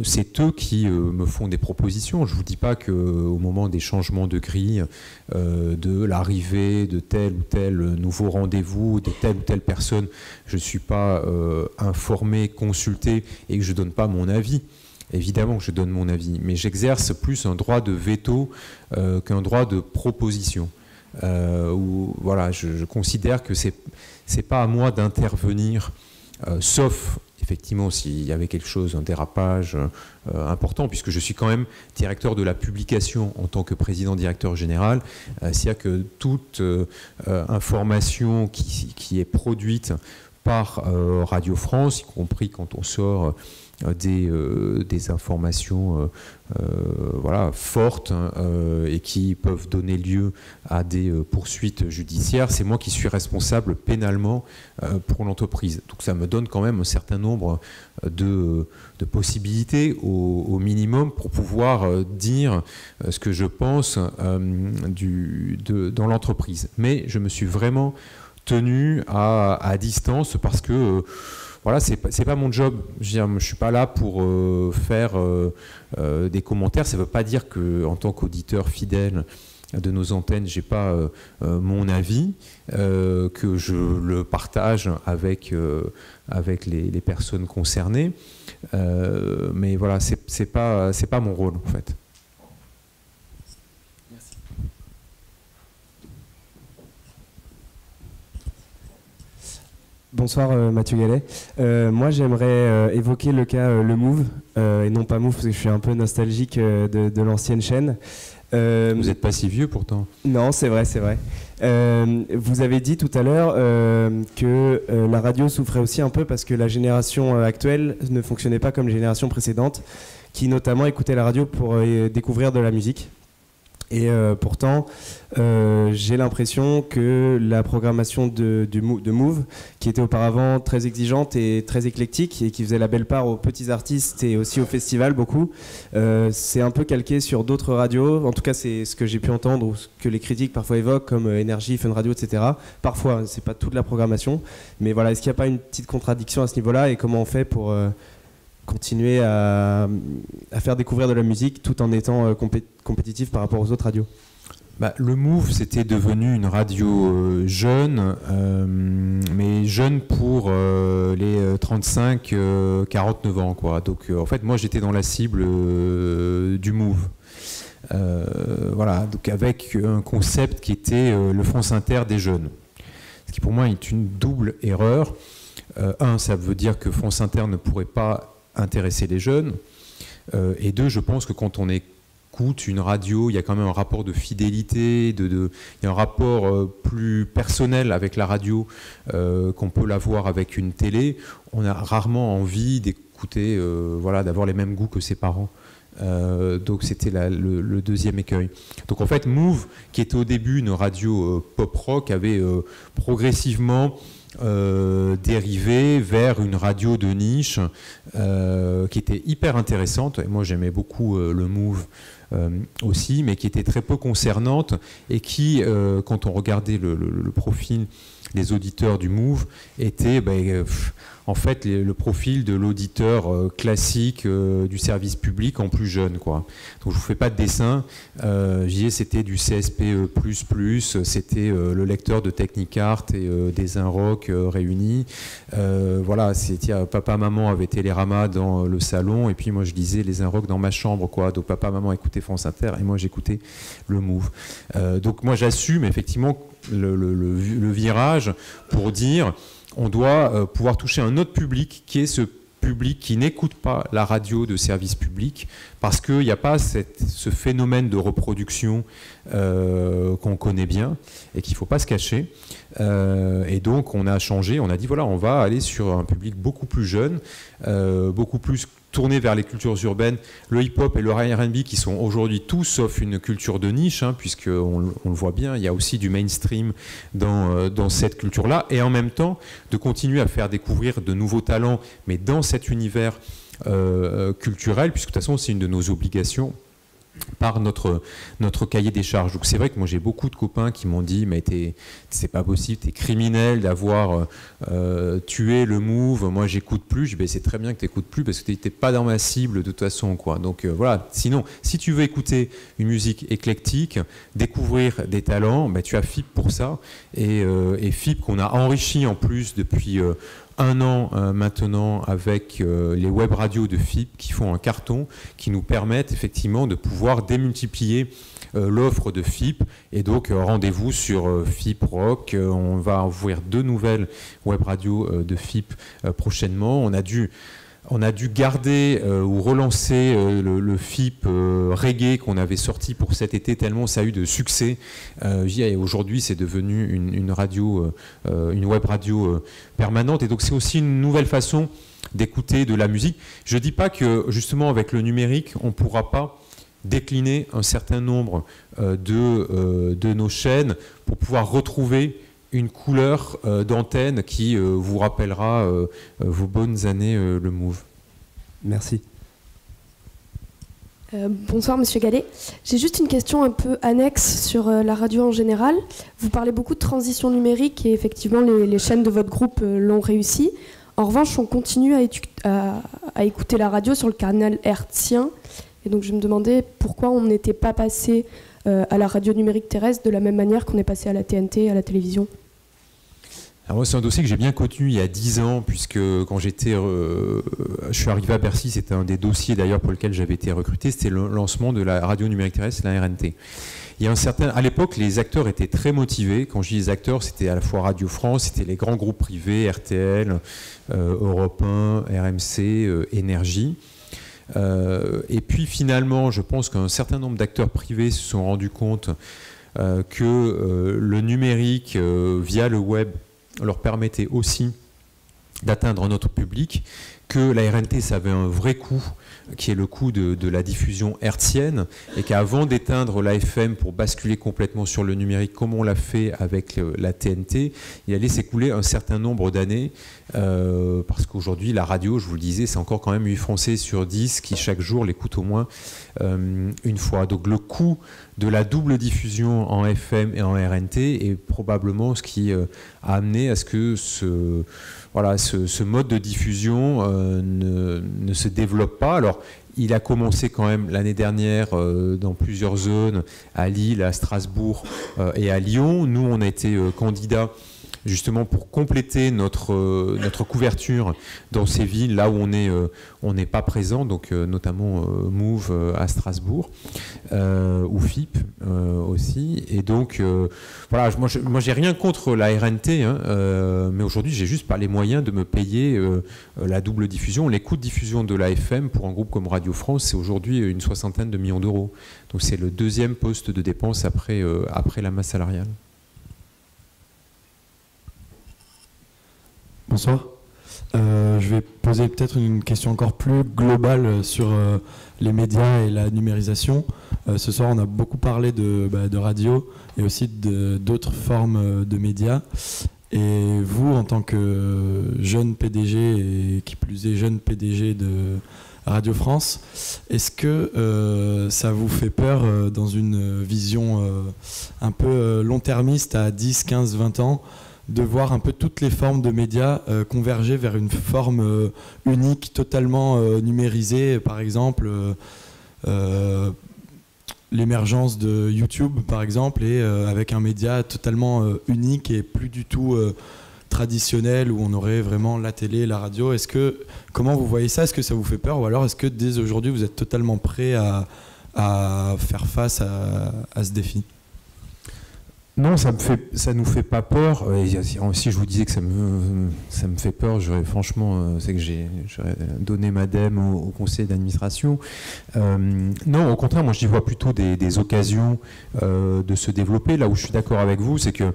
C'est eux qui me font des propositions. Je ne vous dis pas qu'au moment des changements de grille, de l'arrivée de tel ou tel nouveau rendez-vous, de telle ou telle personne, je ne suis pas informé, consulté, et que je ne donne pas mon avis. Évidemment que je donne mon avis, mais j'exerce plus un droit de veto qu'un droit de proposition. Voilà, je considère que c'est pas à moi d'intervenir, sauf effectivement s'il y avait quelque chose, un dérapage important, puisque je suis quand même directeur de la publication en tant que président-directeur général. C'est-à-dire que toute information qui est produite par Radio France, y compris quand on sort des informations voilà, fortes et qui peuvent donner lieu à des poursuites judiciaires, c'est moi qui suis responsable pénalement pour l'entreprise. Donc ça me donne quand même un certain nombre de possibilités au minimum pour pouvoir dire ce que je pense dans l'entreprise. Mais je me suis vraiment tenu à distance, parce que voilà, c'est pas mon job. Je suis pas là pour faire des commentaires. Ça veut pas dire que, en tant qu'auditeur fidèle de nos antennes, j'ai pas mon avis, que je le partage avec les personnes concernées. Mais voilà, c'est pas mon rôle en fait. Bonsoir Mathieu Gallet. Moi j'aimerais évoquer le cas Le Move, et non pas Move parce que je suis un peu nostalgique de l'ancienne chaîne. Vous n'êtes pas si vieux pourtant. Non, c'est vrai, c'est vrai. Vous avez dit tout à l'heure que la radio souffrait aussi un peu parce que la génération actuelle ne fonctionnait pas comme les générations précédentes, qui notamment écoutaient la radio pour découvrir de la musique. Et pourtant, j'ai l'impression que la programmation de Move, qui était auparavant très exigeante et très éclectique, et qui faisait la belle part aux petits artistes et aussi au festival beaucoup, c'est un peu calqué sur d'autres radios. En tout cas, c'est ce que j'ai pu entendre, ou ce que les critiques parfois évoquent, comme Énergie, Fun Radio, etc. Parfois, c'est pas toute la programmation. Mais voilà, est-ce qu'il n'y a pas une petite contradiction à ce niveau-là, et comment on fait pour continuer à faire découvrir de la musique tout en étant compétitif par rapport aux autres radios? Le Move, c'était devenu une radio jeune, mais jeune pour les 35-49 ans, quoi. Donc en fait, moi j'étais dans la cible du Move. Voilà, donc avec un concept qui était le France Inter des jeunes. Ce qui pour moi est une double erreur. Ça veut dire que France Inter ne pourrait pas intéresser les jeunes. Et deux, je pense que quand on écoute une radio, il y a quand même un rapport de fidélité, il y a un rapport plus personnel avec la radio qu'on peut l'avoir avec une télé. On a rarement envie d'écouter, d'avoir les mêmes goûts que ses parents. Donc c'était le deuxième écueil. Donc en fait, Move, qui était au début une radio pop-rock, avait progressivement dérivé vers une radio de niche qui était hyper intéressante. Et moi j'aimais beaucoup le Move aussi, mais qui était très peu concernante et qui, quand on regardait le profil des auditeurs du Move, était en fait le profil de l'auditeur classique du service public en plus jeune, quoi. Donc je vous fais pas de dessin. C'était du CSP++, c'était le lecteur de Technicart et des Inrock réunis. Papa maman avait Télérama dans le salon et puis moi je lisais les Inrock dans ma chambre, quoi. Donc papa maman écoutait France Inter et moi j'écoutais le Move. Donc moi j'assume effectivement le virage pour dire on doit pouvoir toucher un autre public qui est ce public qui n'écoute pas la radio de service public parce qu'il n'y a pas ce phénomène de reproduction qu'on connaît bien et qu'il ne faut pas se cacher. Et donc on a changé, on a dit on va aller sur un public beaucoup plus jeune, beaucoup plus tourné vers les cultures urbaines, le hip-hop et le R&B qui sont aujourd'hui tout sauf une culture de niche, puisqu'on le voit bien, il y a aussi du mainstream dans cette culture-là, et en même temps de continuer à faire découvrir de nouveaux talents, mais dans cet univers culturel, puisque de toute façon c'est une de nos obligations par notre cahier des charges. Donc c'est vrai que moi j'ai beaucoup de copains qui m'ont dit mais c'est pas possible, t'es criminel d'avoir tué le Move, moi j'écoute plus. Je dis c'est très bien que t'écoutes plus parce que t'étais pas dans ma cible de toute façon, quoi. Donc voilà, sinon si tu veux écouter une musique éclectique, découvrir des talents, tu as FIP pour ça, et FIP qu'on a enrichi en plus depuis un an maintenant avec les web radios de FIP qui font un carton, qui nous permettent effectivement de pouvoir démultiplier l'offre de FIP. Et donc rendez-vous sur FIP Rock. On va ouvrir 2 nouvelles web radios de FIP prochainement. On a dû garder ou relancer le FIP reggae qu'on avait sorti pour cet été tellement ça a eu de succès. Aujourd'hui, c'est devenu une radio, une web radio permanente. Et donc, c'est aussi une nouvelle façon d'écouter de la musique. Je ne dis pas que, justement, avec le numérique, on ne pourra pas décliner un certain nombre de nos chaînes pour pouvoir retrouver une couleur d'antenne qui vous rappellera vos bonnes années le Move. Merci. Bonsoir Monsieur Gallet. J'ai juste une question un peu annexe sur la radio en général. Vous parlez beaucoup de transition numérique et effectivement les chaînes de votre groupe l'ont réussi. En revanche, on continue à écouter la radio sur le canal hertzien. Et donc je me demandais pourquoi on n'était pas passé à la radio numérique terrestre de la même manière qu'on est passé à la TNT, à la télévision. Alors moi, c'est un dossier que j'ai bien connu il y a 10 ans, puisque quand je suis arrivé à Bercy, c'était un des dossiers d'ailleurs pour lequel j'avais été recruté, c'était le lancement de la radio numérique terrestre, la RNT. Il y a à l'époque, les acteurs étaient très motivés. Quand je dis les acteurs, c'était à la fois Radio France, c'était les grands groupes privés, RTL, Europe 1, RMC, Énergie. Et puis finalement, je pense qu'un certain nombre d'acteurs privés se sont rendus compte que le numérique via le web leur permettait aussi d'atteindre notre public, que la RNT, ça avait un vrai coût, qui est le coût de la diffusion hertzienne, et qu'avant d'éteindre l'AFM pour basculer complètement sur le numérique, comme on l'a fait avec la TNT, il allait s'écouler un certain nombre d'années, parce qu'aujourd'hui, la radio, je vous le disais, c'est encore quand même 8 Français sur 10 qui, chaque jour, l'écoutent au moins une fois. Donc le coût de la double diffusion en FM et en RNT est probablement ce qui a amené à ce que ce mode de diffusion ne se développe pas. Alors, il a commencé quand même l'année dernière dans plusieurs zones, à Lille, à Strasbourg et à Lyon. Nous, on a été candidats justement pour compléter notre couverture dans ces villes là où on n'est pas présent, donc notamment Move à Strasbourg ou FIP aussi. Et donc voilà, moi j'ai rien contre la RNT, mais aujourd'hui j'ai juste pas les moyens de me payer la double diffusion. Les coûts de diffusion de la FM pour un groupe comme Radio France, c'est aujourd'hui une 60aine de millions d'euros. Donc c'est le deuxième poste de dépense après la masse salariale. Bonsoir. Je vais poser peut-être une question encore plus globale sur les médias et la numérisation. Ce soir, on a beaucoup parlé de radio et aussi d'autres formes de médias. Et vous, en tant que jeune PDG et qui plus est jeune PDG de Radio France, est-ce que ça vous fait peur dans une vision un peu long-termiste à 10, 15, 20 ans de voir un peu toutes les formes de médias converger vers une forme unique, totalement numérisée, par exemple l'émergence de YouTube, par exemple, et avec un média totalement unique et plus du tout traditionnel, où on aurait vraiment la télé, la radio. Comment vous voyez ça? Est-ce que ça vous fait peur, ou alors est-ce que dès aujourd'hui vous êtes totalement prêt à faire face à ce défi? Non, ça nous fait pas peur. Et si je vous disais que ça me fait peur, franchement, c'est que j'aurais donné ma dème au conseil d'administration. Non, au contraire, moi j'y vois plutôt des occasions de se développer. Là où je suis d'accord avec vous, c'est que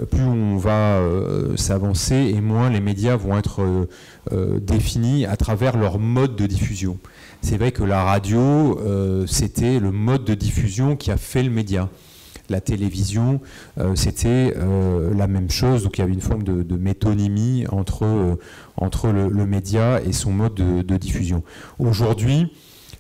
plus on va s'avancer et moins les médias vont être définis à travers leur mode de diffusion. C'est vrai que la radio, c'était le mode de diffusion qui a fait le média. La télévision, c'était la même chose, donc il y avait une forme de métonymie entre le média et son mode de diffusion. Aujourd'hui,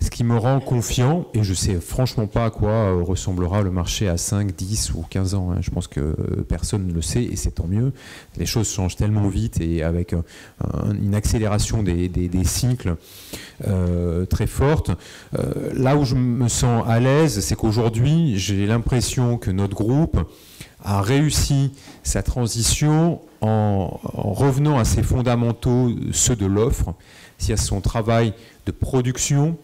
ce qui me rend confiant, et je ne sais franchement pas à quoi ressemblera le marché à 5, 10 ou 15 ans, je pense que personne ne le sait, et c'est tant mieux. Les choses changent tellement vite, et avec une accélération des cycles très forte. Là où je me sens à l'aise, c'est qu'aujourd'hui, j'ai l'impression que notre groupe a réussi sa transition en revenant à ses fondamentaux, ceux de l'offre, c'est-à-dire son travail de production,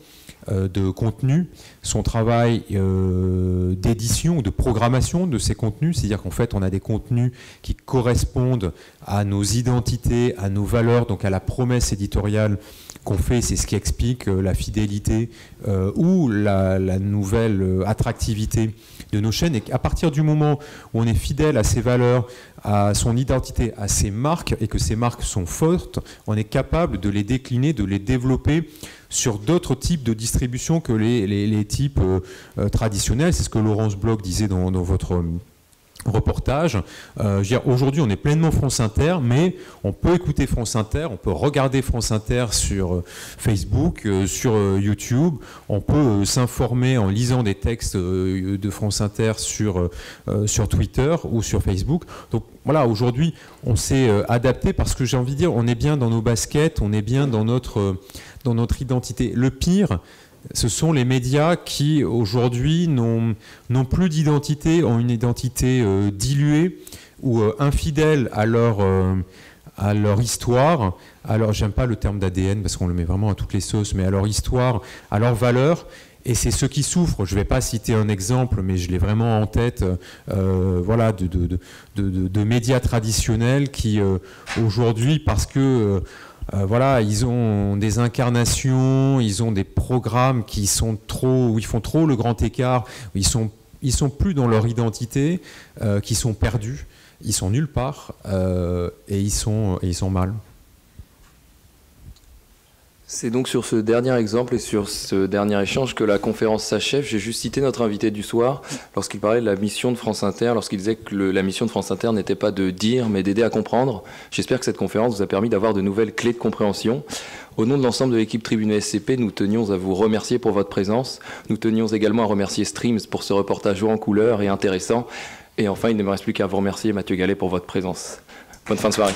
de contenu, son travail d'édition, de programmation de ces contenus, c'est-à-dire qu'en fait on a des contenus qui correspondent à nos identités, à nos valeurs, donc à la promesse éditoriale qu'on fait, c'est ce qui explique la fidélité ou la nouvelle attractivité de nos chaînes. Et qu'à partir du moment où on est fidèle à ses valeurs, à son identité, à ses marques, et que ces marques sont fortes, on est capable de les décliner, de les développer sur d'autres types de distribution que les types traditionnels. C'est ce que Laurence Bloch disait dans votre reportage. Aujourd'hui, on est pleinement France Inter, mais on peut écouter France Inter, on peut regarder France Inter sur Facebook, sur YouTube, on peut s'informer en lisant des textes de France Inter sur Twitter ou sur Facebook. Donc voilà, aujourd'hui, on s'est adapté parce que j'ai envie de dire, on est bien dans nos baskets, on est bien dans notre identité. Le pire, ce sont les médias qui, aujourd'hui, n'ont plus d'identité, ont une identité diluée ou infidèle à leur histoire. Alors, j'aime pas le terme d'ADN parce qu'on le met vraiment à toutes les sauces, mais à leur histoire, à leurs valeurs. Et c'est ceux qui souffrent. Je ne vais pas citer un exemple, mais je l'ai vraiment en tête, voilà, de médias traditionnels qui, aujourd'hui, parce que voilà, ils ont des incarnations, ils ont des programmes qui sont où ils font trop le grand écart, où ils sont plus dans leur identité, qui sont perdus, ils sont nulle part, et ils sont mal. C'est donc sur ce dernier exemple et sur ce dernier échange que la conférence s'achève. J'ai juste cité notre invité du soir lorsqu'il parlait de la mission de France Inter, lorsqu'il disait que la mission de France Inter n'était pas de dire mais d'aider à comprendre. J'espère que cette conférence vous a permis d'avoir de nouvelles clés de compréhension. Au nom de l'ensemble de l'équipe Tribune SCP, nous tenions à vous remercier pour votre présence. Nous tenions également à remercier Streams pour ce reportage haut en couleur et intéressant. Et enfin, il ne me reste plus qu'à vous remercier, Mathieu Gallet, pour votre présence. Bonne fin de soirée.